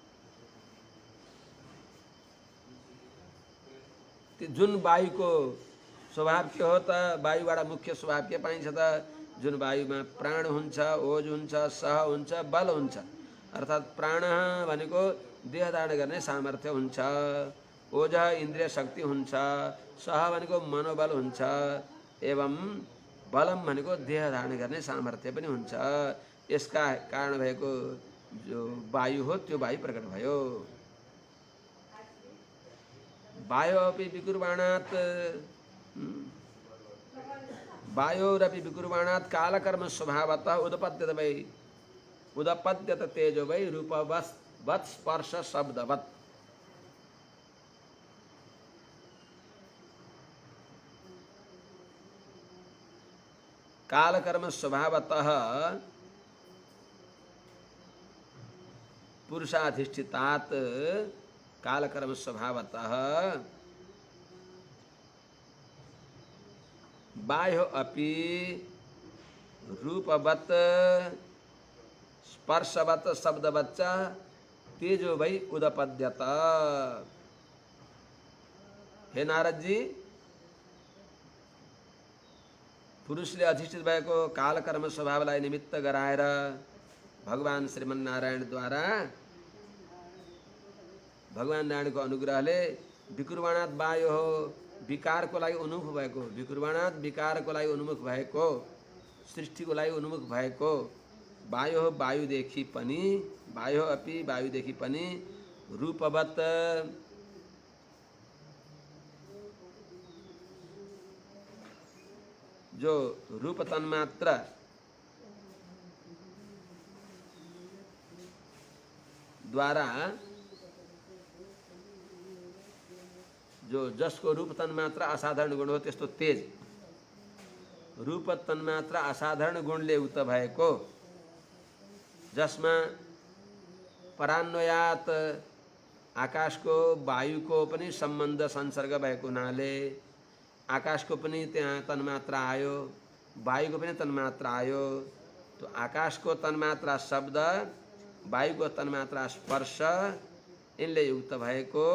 जुन वायुको स्वभाव के हो त, वायुबाट मुख्य स्वभाव के पाइन्छ त, जुन वायुमा प्राण हुन्छ, ओज हुन्छ, सह हुन्छ, बल हुन्छ। अर्थात प्राण भनेको देह धारण गर्ने सामर्थ्य हुन्छ, ओज इन्द्रिय शक्ति हुन्छ, सह भनेको मनोबल हुन्छ, एवं बलम भनेको देह धारण गर्ने सामर्थ्य पनि हुन्छ। यसका कारण भएको जो वायु हो, त्यो वायु प्रकट भयो। वायोरपि विकुर्वाणात्, वायोरपि विकुर्वाणात् कालकर्म स्वभावतः उदपद्यत वै, उदपद्यत तेजो वै रूपवत् स्पर्श शब्दवत्। कालकर्म स्वभावतः पुरुषाधिष्ठितात्, कालकर्म स्वभावतः बाह्यो अपि रूपवत स्पर्शवत शब्दवच्च तेजो वै उदपद्यत। हे नारद जी, पुरुषले अधिष्ठित भएको कालकर्म स्वभावलाई निमित्त गराएर भगवान श्रीमन्नारायणद्वारा भगवान नारायणको अनुग्रहले विकुर्वणात वायो हो, विकारको लागि उन्मुख भएको, विकुर्वणात विकारको लागि उन्मुख भएको, सृष्टिको लागि उन्मुख भएको वायो हो, वायुदेखि पनि, वायो अपि वायुदेखि पनि रूपवत जो रूप तन्मात्र द्वारा, जो जसको रूप तन्मात्रा असाधारण गुण हो त्यस्तो तेज, रूप तन्मात्रा असाधारण गुणले युक्त भएको, जसमा परान्वयात आकाशको वायुको पनि सम्बन्ध संसर्ग भएको हुनाले आकाशको पनि त्यहाँ तन्मात्रा आयो, वायुको पनि तन्मात्रा आयो। तो आकाशको तन्मात्रा शब्द, वायुको तन्मात्रा स्पर्श, इनले युक्त भएको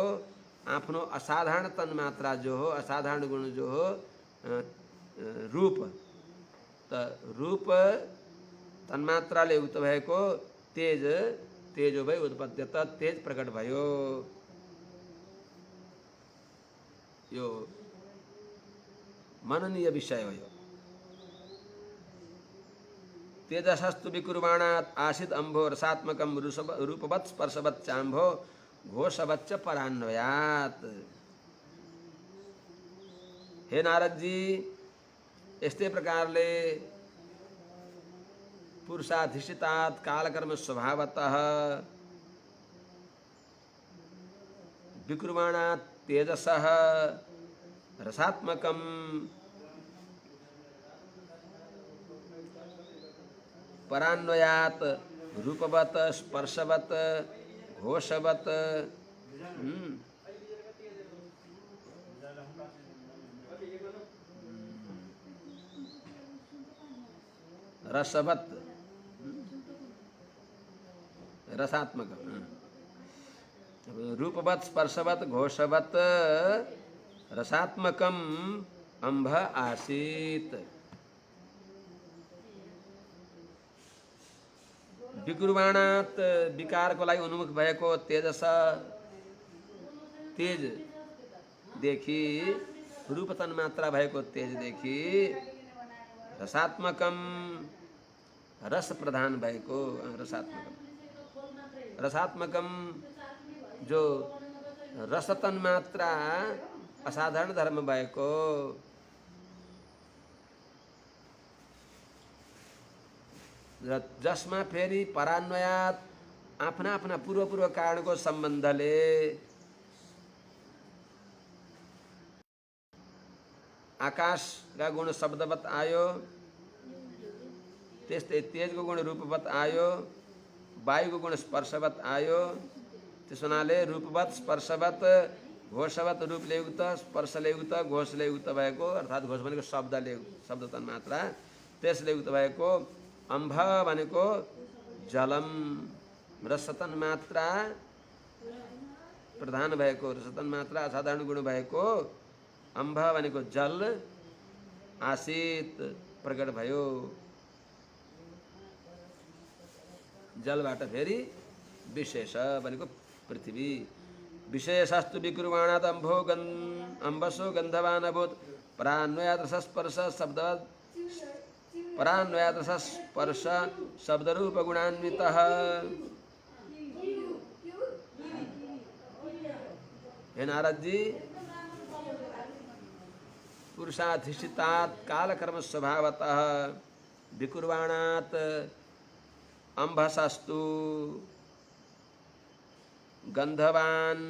आफ्नो असाधारण तन्मात्रा जो हो, असाधारण गुण जो हो रूप, त रूप तन्मात्राले युक्त भएको तेज, तेजो भई उत्पद्यत, तेज प्रकट भयो। यो मननीय विषय हो। यो तेजसस्तु विकुर्वाणात् आसीत् अम्भो रसात्मकं रूपवत् स्पर्शवत् चाम्भो घोषवच्च परान्वयात्। हे नारद जी, यस्तै प्रकारले पुरुषाधिष्ठितात् कालकर्म स्वभावतः विकुर्वाणात् तेजसः रसात्मकं परान्वयात् रूपवत स्पर्शवत घोषवत रसवत, रसात्मक, रूपवत स्पर्शवत घोषवत रसात्मकम अम्भ आसीत्। विकुर्वाणात् विकारको लागि उन्मुख भएको तेजस, तेज देखि, रूप तन्मात्रा भएको तेज देखि, रसात्मकम रस प्रधान भएको, रसात्मकम, रसात्मकम जो रस तन्मात्रा असाधारण धर्म भएको, जसमा फेरि परान्वयात आफ्ना आफ्ना पूर्व पूर्व कारणको सम्बन्धले आकाशका गुण शब्दवत आयो, त्यस्तै तेजको गुण रूपवत आयो, वायुको गुण स्पर्शवत आयो। त्यस हुनाले रूपवत स्पर्शवत घोषवत रूपले युक्त, स्पर्शले युक्त, घोषले युक्त भएको, अर्थात् घोष भनेको शब्दले, शब्द तन्मात्रा, त्यसले युक्त भएको अम्भ भनेको जलम, रसतन मात्रा प्रधान भएको, रसतन मात्रा असाधारण गुण भएको अम्भ भनेको जल आसीत प्रकट भयो। जलबाट फेरि विशेष भनेको पृथ्वी, विशेषस्तु विकुर्वाणात् अम्भो अम्बसो गन्धवान् अभूत् परान्वयात् रसस्पर्श शब्द, परान्वयात् रसस्पर्श शब्दरूप गुणान्वितः। हे नारद जी, पुरुषाधिष्ठितात् कालकर्म स्वभावतः विकुर्वाणात् अम्भसस्तु गंधवान्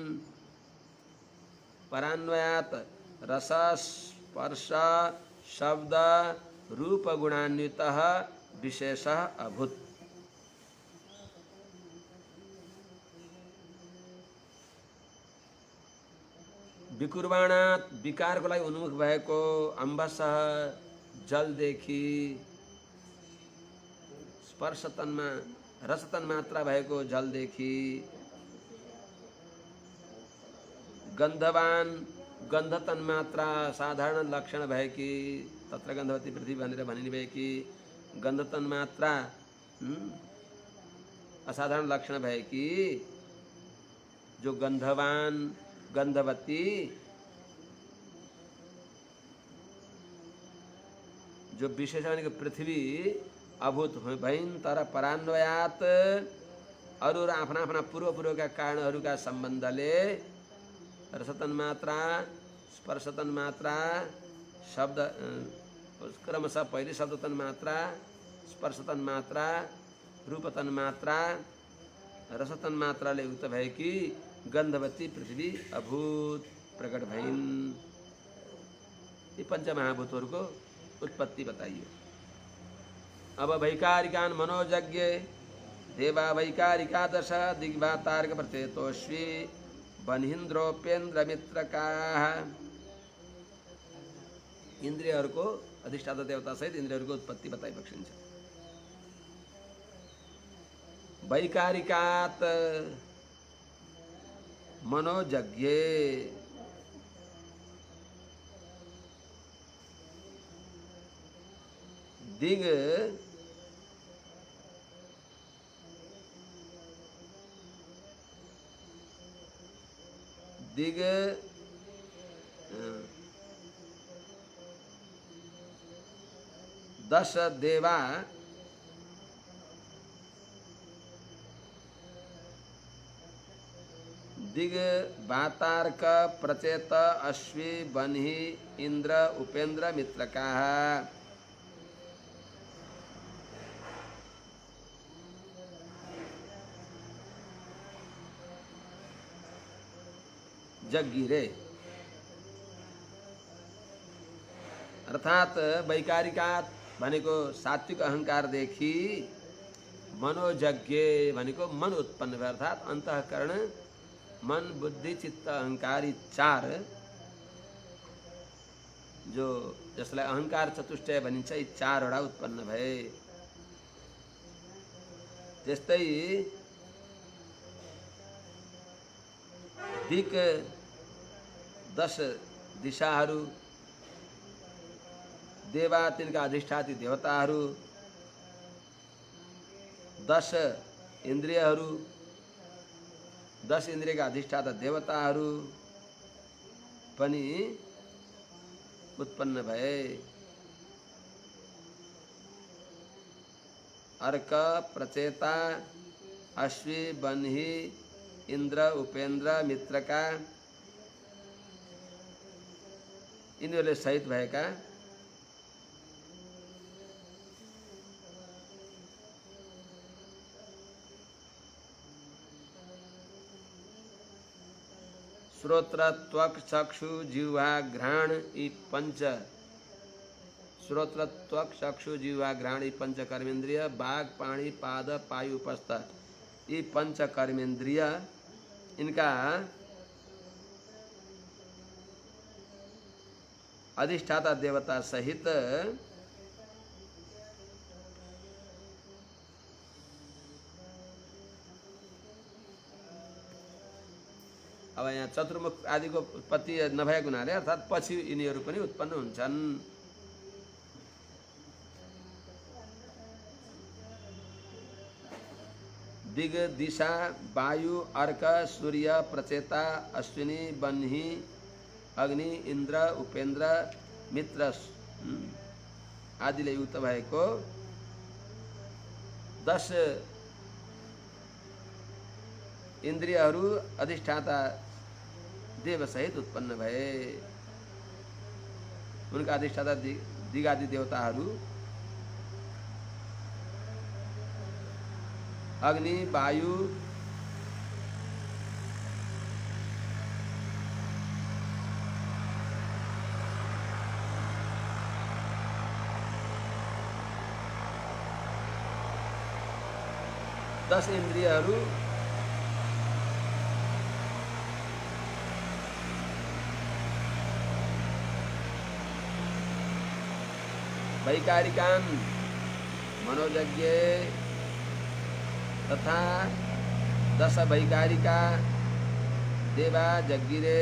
परान्वयात् रसस्पर्श शब्द रूप गुणान्वितः विशेषः अभूत्। विकुर्बाणात विकारको लागि उन्मुख भएको अम्बसः जलदेखि स्पर्शतनमा रसतन मात्रा भएको जलदेखि गन्धवान गन्धतन मात्रा साधारण लक्षण भएकी तत्र गन्धवती पृथ्वी भनेर भनिने भएकी गन्धतन मात्रा असाधारण लक्षण भएकी जो गन्धवान गन्धवती जो विशेष भनेको पृथ्वी अभूत भइन् तर परान्वयात अरू र आफ्ना आफ्ना पूर्वका कारणहरूका सम्बन्धले रसतन मात्रा स्पर्शतन मात्रा शब्द क्रमशः पहिले शब्दतन मात्रा स्पर्शतन मात्रा रूपतन मात्रा रसतन मात्राले युक्त भएकी गन्धवती पृथ्वी अभूत प्रकट भइन्। यी पञ्चमहाभूतहरूको उत्पत्ति बताइयो। अब वैकारिकान मनोजज्ञ देवा वैकारिका दश दिग्भातार्क प्रचेतोष्वी बन्हिन्द्रोपेन्द्र मित्रकाः इन्द्रियहरूको अधिष्ठाता देवता सहित इन्द्रियहरूको उत्पत्ति बताइबक्सिन्छ। वैकारिकात मनोजज्ञ दिग दिग दश देवा दिग बातार्क प्रचेत अश्वी बन्ही इंद्र उपेन्द्र मित्रकाः जगिरे अर्थात वैकारिकात भनेको सात्विक अहंकारदेखि मनोजज्ञ भनेको मन उत्पन्न भयो अर्थात अन्तःकरण मन बुद्धि चित्त अहंकारी चार जो जसलाई अहंकार चतुष्टय भनिन्छ यी चारवटा उत्पन्न भए। त्यस्तै दिक दश दिशाहरू देवा तिनका अधिष्ठाती देवताहरू दश इन्द्रियहरू दश इन्द्रियका अधिष्ठाता देवताहरू पनि उत्पन्न भए। अर्क प्रचेता अश्वी बन्ही इंद्र उपेन्द्र मित्रका यिनीहरूले सहित भएका श्रोत्र त्वक चक्षु जिह्वा घ्राण यी पंच श्रोत्र त्वक चक्षु जिह्वा घ्राण यी पंच कर्मेन्द्रिय बाघ पाणी पाद पायु उपस्थ ये पंच कर्मेंद्रिय इनका अधिष्ठाता देवता सहित अब यहाँ चतुर्मुख आदिको उत्पत्ति नभएको हुनाले अर्थात पछि यिनीहरू पनि उत्पन्न हुन्छन्। दिग दिशा वायु अर्क सूर्य प्रचेता अश्विनी बन्ही अग्नि इंद्र उपेन्द्र मित्र आदिले युक्त भएको 10 इन्द्रियहरू अधिष्ठाता देव सहित उत्पन्न भए। उनका अधिष्ठाता दिगादि देवताहरू अग्नि वायु दस इन्द्रियहरू वैकारिकान मनोयज्ञ तथा 10 वैकारिका देवा जगिरे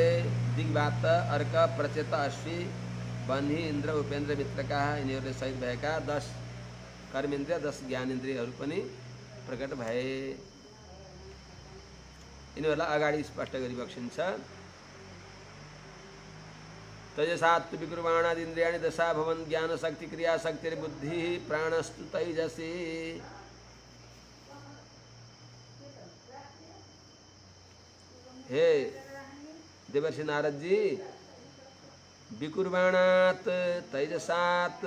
दिग्वात अर्क प्रचेत अश्वी बन्ही इन्द्र उपेन्द्र मित्रका यिनीहरूले सहित भएका 10 कर्मेन्द्रिय 10 ज्ञानेन्द्रियहरू पनि प्रकट भए। यिनीहरूलाई अगाडि स्पष्ट गरी बक्सिन्छ। तैजसात् विकुर्वाणादिन्द्रियाणि दशा भवन ज्ञान शक्ति क्रिया शक्तिर्बुद्धि प्राणस्तु तैजसी। हे देवर्षि नारद जी, विकुर्वाणात् तैजसात्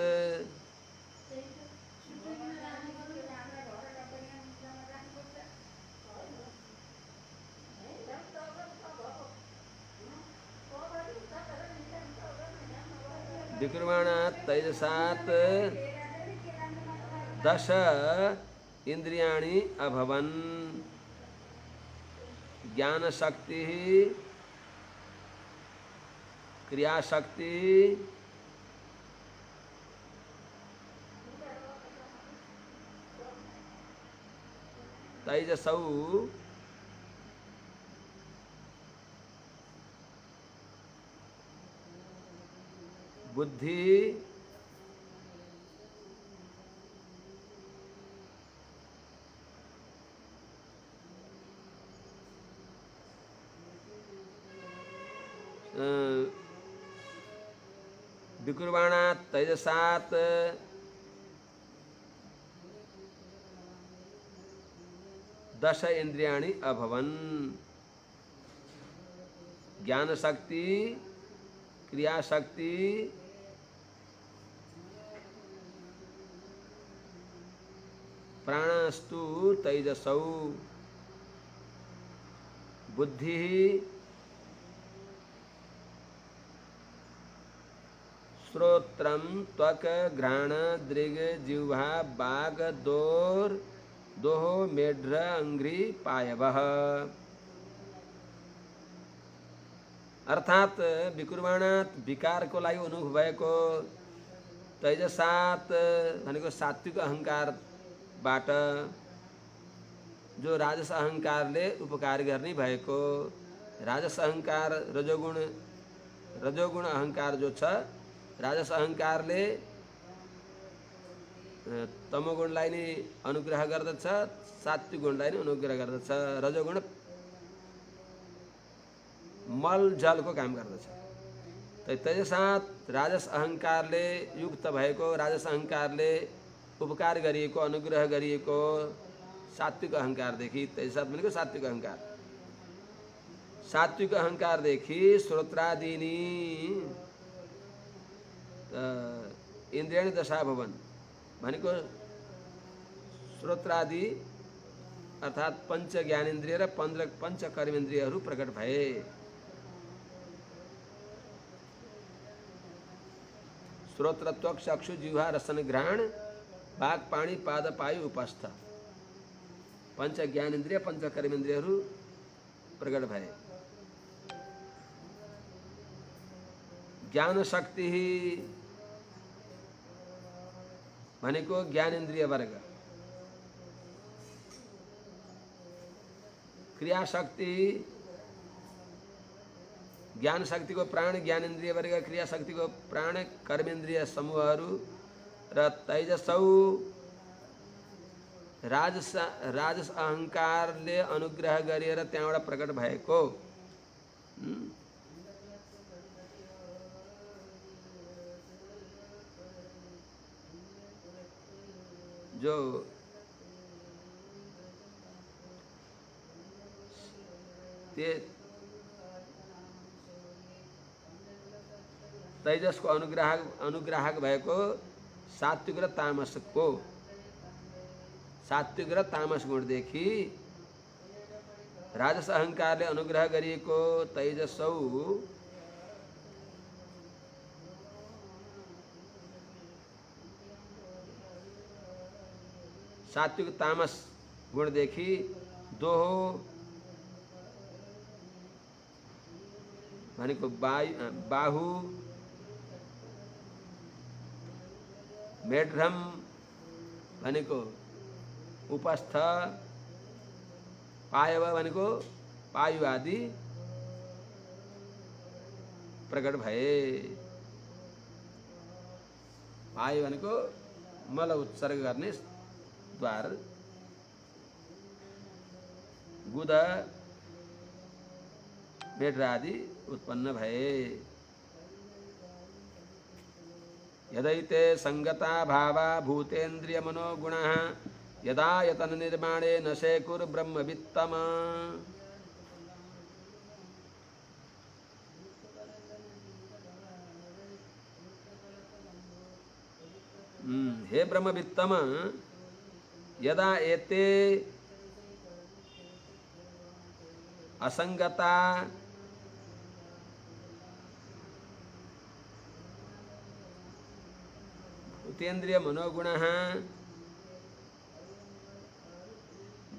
विकुर्वाणात् तैजसात् 10 इंद्रियाणि अभवन् ज्ञान शक्ति क्रिया शक्ति तैजसौ बुद्धि विकुर्वाणात् तैजसात् 10 इंद्रियाणि अभवन् ज्ञान शक्ति क्रिया शक्ति प्राणस्तु तैजसौ बुद्धि श्रोत्रम त्वक घ्राण दृग जिह्वा बाग दोहो मेढ्र अंघ्री पायवः। अर्थात विकुर्वाणात् विकारको लागि अनुभव भएको तैजसात् भनेको सात्विक अहंकारबाट जो राजस अहंकारले उपकार गर्ने भएको राजस अहंकार रजोगुण अहंकार जो छ राजस अहंकारले तमोगुणलाई नै अनुग्रह गर्दछ सात्विक गुणलाई नै अनुग्रह गर्दछ रजोगुण मल जलको काम गर्दछ। तैजसात् राजस अहंकारले युक्त भएको राजस अहंकारले उपकार गरिएको अनुग्रह गरिएको सात्विक अहंकारदेखि तैजसात् भनेको सात्विक अहंकार सात्विक अहंकारदेखि श्रोत्रादीनि इन्द्रियाणि दशा भवन भनेको श्रोत्रादि अर्थात् 5 ज्ञानेन्द्रिय र 5 कर्मेन्द्रियहरू प्रकट भए। श्रोत्र त्वक चक्षु जिह्वा रसन घ्राण बाग पाणी पाद पायु उपस्थ 5 ज्ञानेन्द्रिय 5 कर्मेन्द्रियहरू प्रकट भए। ज्ञान शक्ति भनेको ज्ञानेन्द्रिय वर्ग क्रिया शक्ति ज्ञान शक्ति को प्राण ज्ञानेन्द्रिय वर्ग क्रिया शक्ति को प्राण कर्मेन्द्रिय समूहहरू र तैजसौ राजस अहंकारले अनुग्रह गरेर त्यहाँबाट प्रकट भएको जो तैजस को अनुग्राहक भएको सात्विक र तामसको सात्विक र तामस गुणदेखि राजस अहंकारले अनुग्रह गरिएको तैजसौ सात्विक तामस गुणदेखि दोहो भनेको बाहु मेढ्रम भनेको उपस्थ, पायव भनेको पायु आदि प्रकट भए। पायु भनेको मल उत्सर्ग गर्ने द्वार, गुद मेढ्र आदि उत्पन्न भए। यदैते संगता भावा भूतेन्द्रिय मनोगुणः यदा यतन निर्माणे न शेकुर ब्रह्मवित्तम। हे ब्रह्मवित्तम, यदा एते असंगता भूतेन्द्रिय मनोगुणः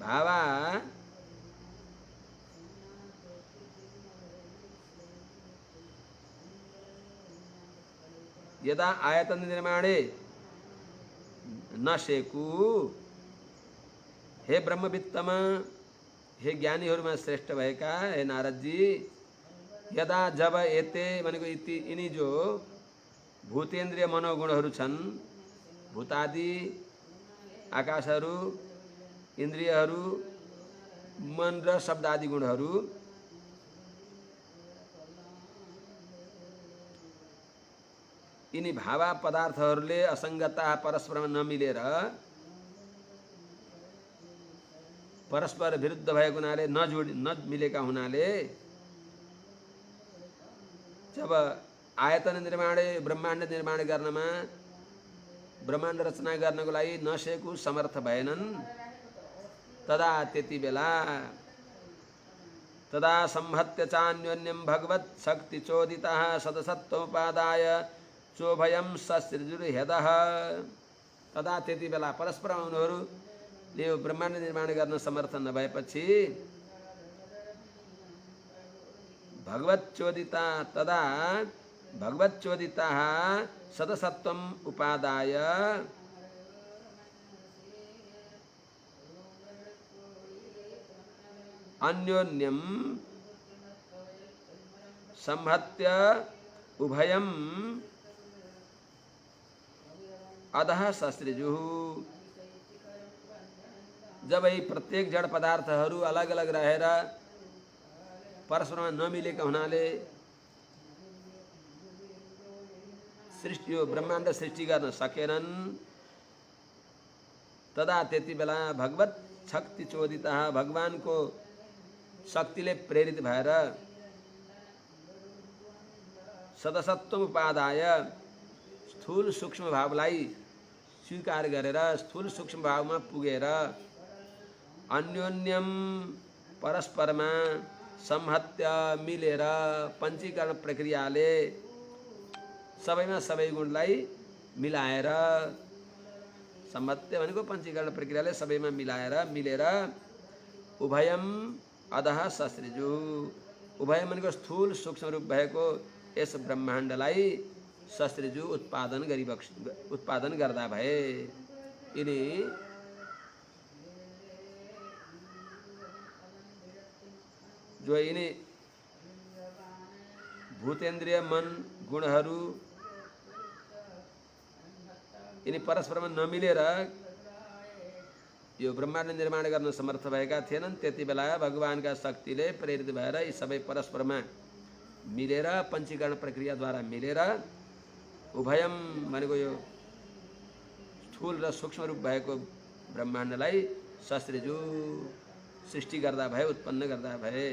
भावा यदा आयतन निर्माणे न शेकु। हे ब्रह्मवित्तम, हे ज्ञानीहरूमा श्रेष्ठ भएका हे नारदजी, यदा जब एते भनेको यिनी जो भूतेन्द्रिय मनोगुणहरू छन्, भूतादि आकाशहरू, इन्द्रियहरू, मन र शब्दादि गुणहरू यिनी भावा पदार्थहरूले असंगता परस्परमा नमिलेर परस्पर विरुद्ध भएको हुनाले नमिलेका हुनाले जब आयतन निर्माण ब्रह्माण्ड निर्माण गर्नमा ब्रह्माण्ड रचना गर्नको लागि नसेको समर्थ भएनन्, तदा त्यति बेला तदा संहत्य चान्योन्यम भगवत शक्ति चोदितः सदसत्वोपादाय चोभयम ससृजुर्ह्यदः। तदा त्यति बेला परस्पर उनीहरूले यो ब्रह्माण्ड निर्माण गर्न समर्थ नभएपछि भगवत चोदिता तदा भगवत चोदिताः सदसत्वम उपादाय अन्योन्यम संहत्य उभयम अधः ससृजुः। जब यी प्रत्येक जड पदार्थहरू अलग अलग रहेर परस्परमा नमिलेका हुनाले सृष्टि यो ब्रह्माण्ड सृष्टि गर्न सकेनन्, तदा त्यति बेला भगवत शक्ति चोदिता भगवानको शक्तिले प्रेरित भएर सदसत्व उपादाय स्थूल सूक्ष्म भावलाई स्वीकार गरेर स्थूल सूक्ष्म भावमा पुगेर अन्योन्यम परस्परमा संहत्य मिलेर पञ्चीकरण प्रक्रियाले सबैमा सबै गुणलाई मिलाएर, संहत्य भनेको पञ्चीकरण प्रक्रियाले सबैमा मिलाएर मिलेर उभयम अधः ससृजु। उभयम भनेको स्थूल सूक्ष्म रूप भएको यस ब्रह्माण्डलाई ससृजु उत्पादन गर्दा भए। यिनी जो यिनी भूतेन्द्रिय मन गुणहरू यिनी परस्परमा नमिलेर यो ब्रह्माण्ड निर्माण गर्न समर्थ भएका थिएनन्। त्यति बेला भगवानका शक्तिले प्रेरित भएर यी सबै परस्परमा मिलेर पञ्चीकरण प्रक्रियाद्वारा मिलेर उभयम भनेको यो स्थूल र सूक्ष्म रूप भएको ब्रह्माण्डलाई ससृजु सृष्टि गर्दा भए, उत्पन्न गर्दा भए।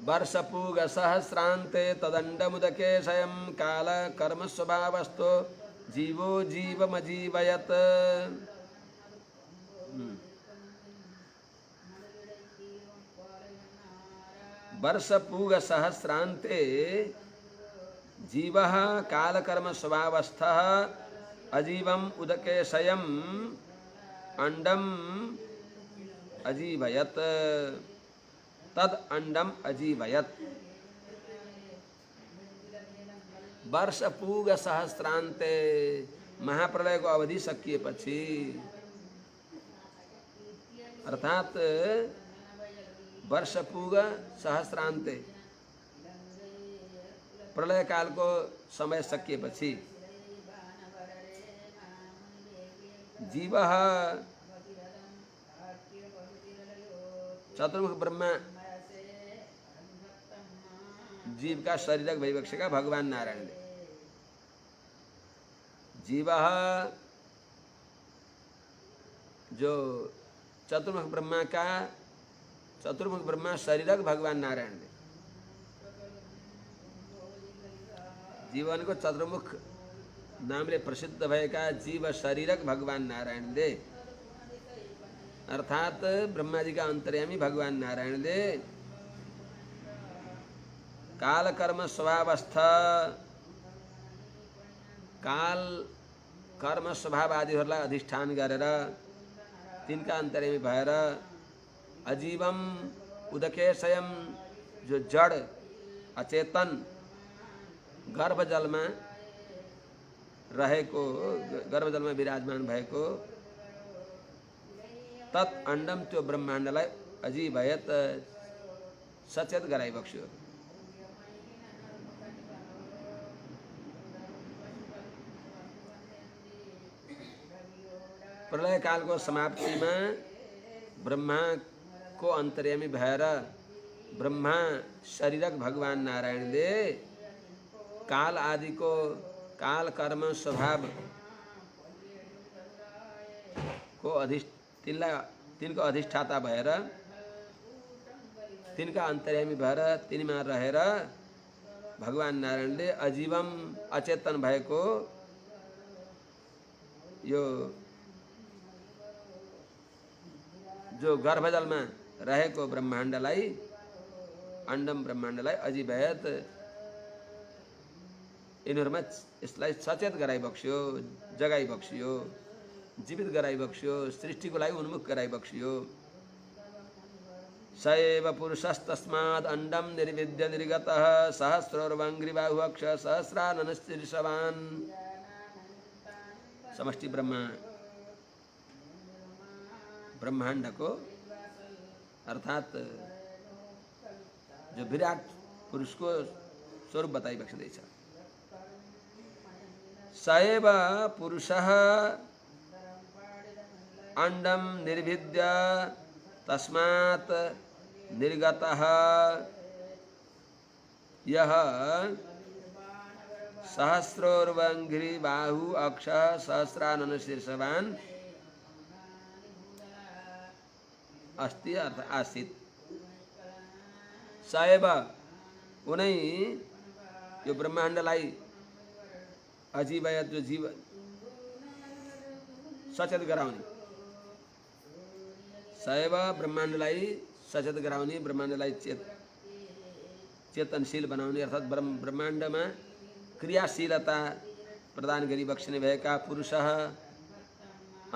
वर्षपूग सहस्रान्ते तदण्डमुदके स्वयं काल कर्म स्वभावस्तो जीवो जीवमजीवयत्। वर्षपूग सहस्रान्ते जीवः कालकर्म स्वभावस्थः अजीवम् उदके स्वयं अंडम अजीवयत् तद अंडम अजीवयत्। वर्ष पूग सहस्त्रांते महाप्रलयको अवधि सकिएपछि अर्थात वर्ष पूग सहस्त्रांते प्रलय कालको समय सकिएपछि जीव चतुर्मुख ब्रह्मा जीव का शरीरक वैवक्षिका भगवान नारायणले जीव जो चतुर्मुख ब्रह्मा शरीरक भगवान नारायणले जीवन को चतुर्मुख नामले प्रसिद्ध भएका जीव शरीरक भगवान नारायणले अर्थात ब्रह्मा जी का अंतर्यामी भगवान नारायणले काल कर्म स्वभावस्थ काल कर्म स्वभाव आदिहरूलाई अधिष्ठान गरेर तिनका अन्तर्यामी भएर अजीवम उदकेशयम जो जड अचेतन गर्भजलमा रहेको गर्भजलमा विराजमान भएको तत् अंडम त्यो ब्रह्माण्डलाई अजीवयत सचेत गराइबक्स्यो। प्रलय कालको समाप्तिमा ब्रह्मा को अन्तर्यामी भएर ब्रह्मा शरीरक भगवान नारायणले काल आदिको काल कर्म स्वभाव को तिनको अधिष्ठाता भएर तिनका अन्तर्यामी भएर तिनीमा रहेर भगवान नारायणले अजीवम अचेतन भएको यो जो गर्भजलमा रहेको ब्रह्माण्डलाई अंडम ब्रह्माण्डलाई अजीवयत यिनीहरूमा यसलाई सचेत गराइबक्स्यो जगाइबक्स्यो जीवित गराइबक्स्यो सृष्टिको लागि उन्मुख गराइबक्स्यो। स एव पुरुषस्तस्माद् अंडम निर्विद्य निर्गतः सहस्रोर्वाङ्घ्रिबाहु अक्ष सहस्राननश्चिर्षवान् समष्टि ब्रह्माण्ड को अर्थात जो विराट पुरुष को स्वरूप बताइबक्स्दैछ। स एव पुरुषः अंडम निर्भिद्य तस्मात् निर्गतः यह सहस्रोर्वङ्घ्रिबाहु अक्ष सहस्राननशीर्षवान् अस्ति अर्थ आसीत्। स एव उनै यो ब्रह्माण्डलाई अजीवयत जो जीव सचेत गराउने सैव ब्रह्माण्डलाई सचेत गराउने ब्रह्माण्डलाई चेतनशील बनाउने अर्थात ब्रह्माण्डमा क्रियाशीलता प्रदान गरी बक्स्ने भएका पुरुषः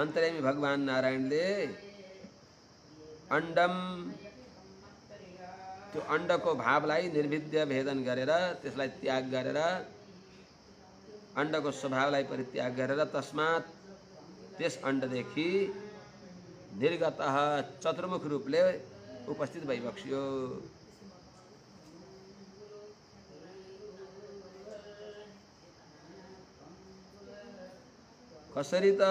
अन्तर्यामी भगवान नारायणले अंडम त्यो अंडको भावलाई निर्विद्य भेदन गरेर त्यसलाई त्याग गरेर अंडको स्वभावलाई परित्याग गरेर तस्मात् त्यस अंडदेखि निर्गतः चतुर्मुख रूपले उपस्थित भइबक्स्यो। कसरी त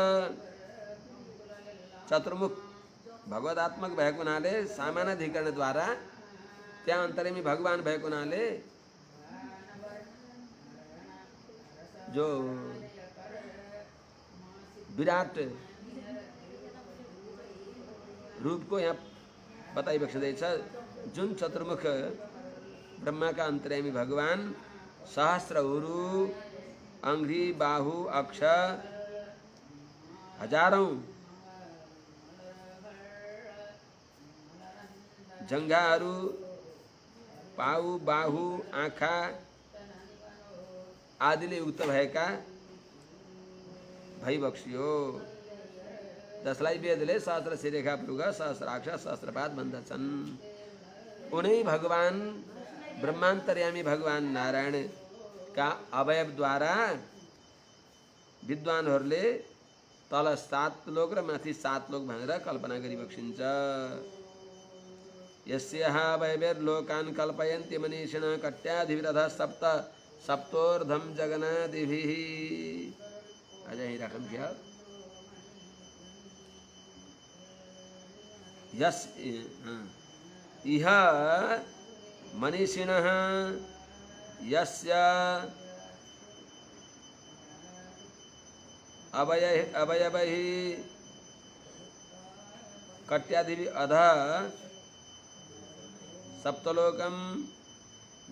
चतुर्मुख भगवदात्मक भएको हुनाले सामानाधिकरणद्वारा त्यहाँ अन्तर्यामी भगवान भएको हुनाले जो विराट रूप को यहाँ बताइबक्स्दैछ। जुन चतुर्मुख ब्रह्मा का अंतर्यामी भगवान सहस्र उरु अंघ्री बाहु अक्ष हजारौं जंघाहरू पाउ बाहु आँखा आदिले युक्त भएका भइबक्स्यो। जसलाई वेदले सहस्र शिरेखा पुग सहस्राक्ष सहस्रपाद भन्दछन्। उनै भगवान ब्रह्मान्तर्यामी भगवान नारायण का अवयवद्वारा विद्वानहरूले तल 7 लोक र माथि 7 लोक भनेर कल्पना गरिबक्सिन्छ। यस्याः अवयवैर्लोकान् कल्पयन्ति मनीषिणः कट्याधिविरधः सप्त सप्तोर्धं जगनादिभिः। आज यहीं राखौँ क्या? यस इह मनीषिणः यस्य अवयवैः कट्यादिभिः अधः सप्तलोकम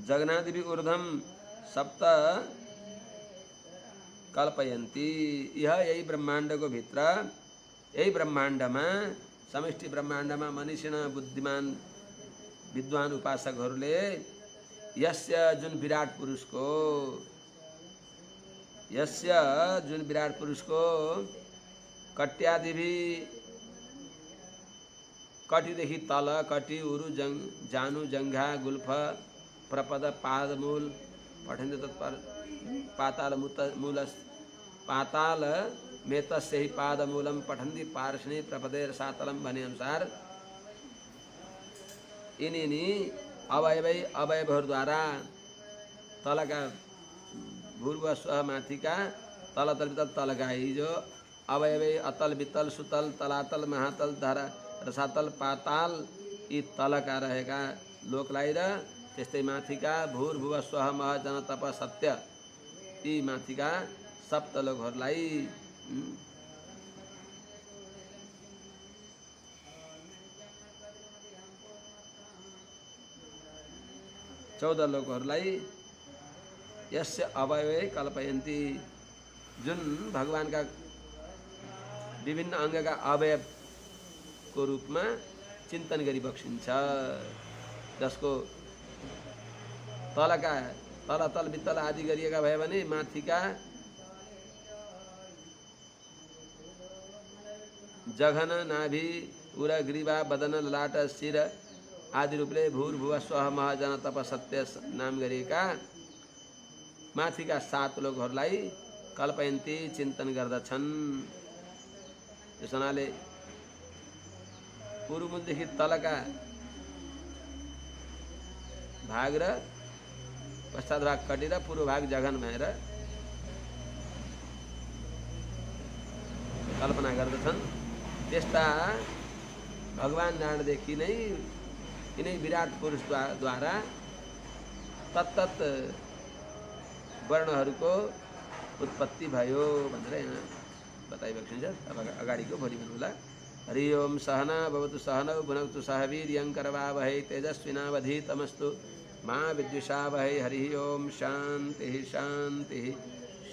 जगनादिभिः ऊर्ध्वं सप्त कल्पयन्ति। यह यही ब्रह्मांड को भित्र, यही ब्रह्मांड में, समष्टि ब्रह्मांड में मनीषिण बुद्धिमान विद्वान उपासकहरूले यस्य जुन विराट पुरुष को, यस्य जुन विराट पुरुष को कट्यादिभिः कटिदेखि तल, कटि उरु जानु जंघा गुल्फ प्रपद पादमूल पठन्ते तत्पर पाताल मूल पाताल में तस्य ही पादमूलम पठन्ति पार्ष्णे प्रपदे रसातलम भने अनुसार इन्हीं अवयवद्वारा तल का भूर्व स्व माथि का तल तल वितल तल का ही जो अवयवै अतल वितल सुतल तलातल महातल धरा रसातल पाताल यी तल का रहेका लोकलाई र त्यस्तै माथिका भूर्भुव स्वह मह जन तप सत्य यी माथिका सप्त लोकहरूलाई 14 लोकहरूलाई यस्य अवयवे कल्पयन्ति, जुन भगवान का विभिन्न अंग का अवयव को रूप में चिंतन गरी बक्सिन्छ, जसको तल का तल तल वितल आदि गरिएका भए भने माथिका जघन नाभि उरा ग्रीवा बदन ललाट शिर आदि रूपले भूर्भुव स्वह मह जन तप सत्य नाम गरिएका माथिका 7 लोकहरूलाई कल्पयन्ती चिन्तन गर्दछन्। त्यस हुनाले पूर्वमुखदेखि तलका भाग र पश्चात भाग कटेर पूर्व भाग जघन भएर कल्पना गर्दछन्। त्यस्ता भगवान नारायणदेखि नै यिनै विराट पुरुषद्वारा तत्तत वर्णहरूको उत्पत्ति भयो भनेर यहाँ बताइएको छ। अब अगाडिको भोलि भन्नुला। हरि ओम सहना भवतु सहनौ भुनक्तु सह वीर्यं करवावहै तेजस्विनावधीतमस्तु मा विद्विषावहै। हरि ओम शांति शांति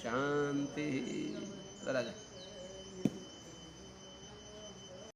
शांति। राजा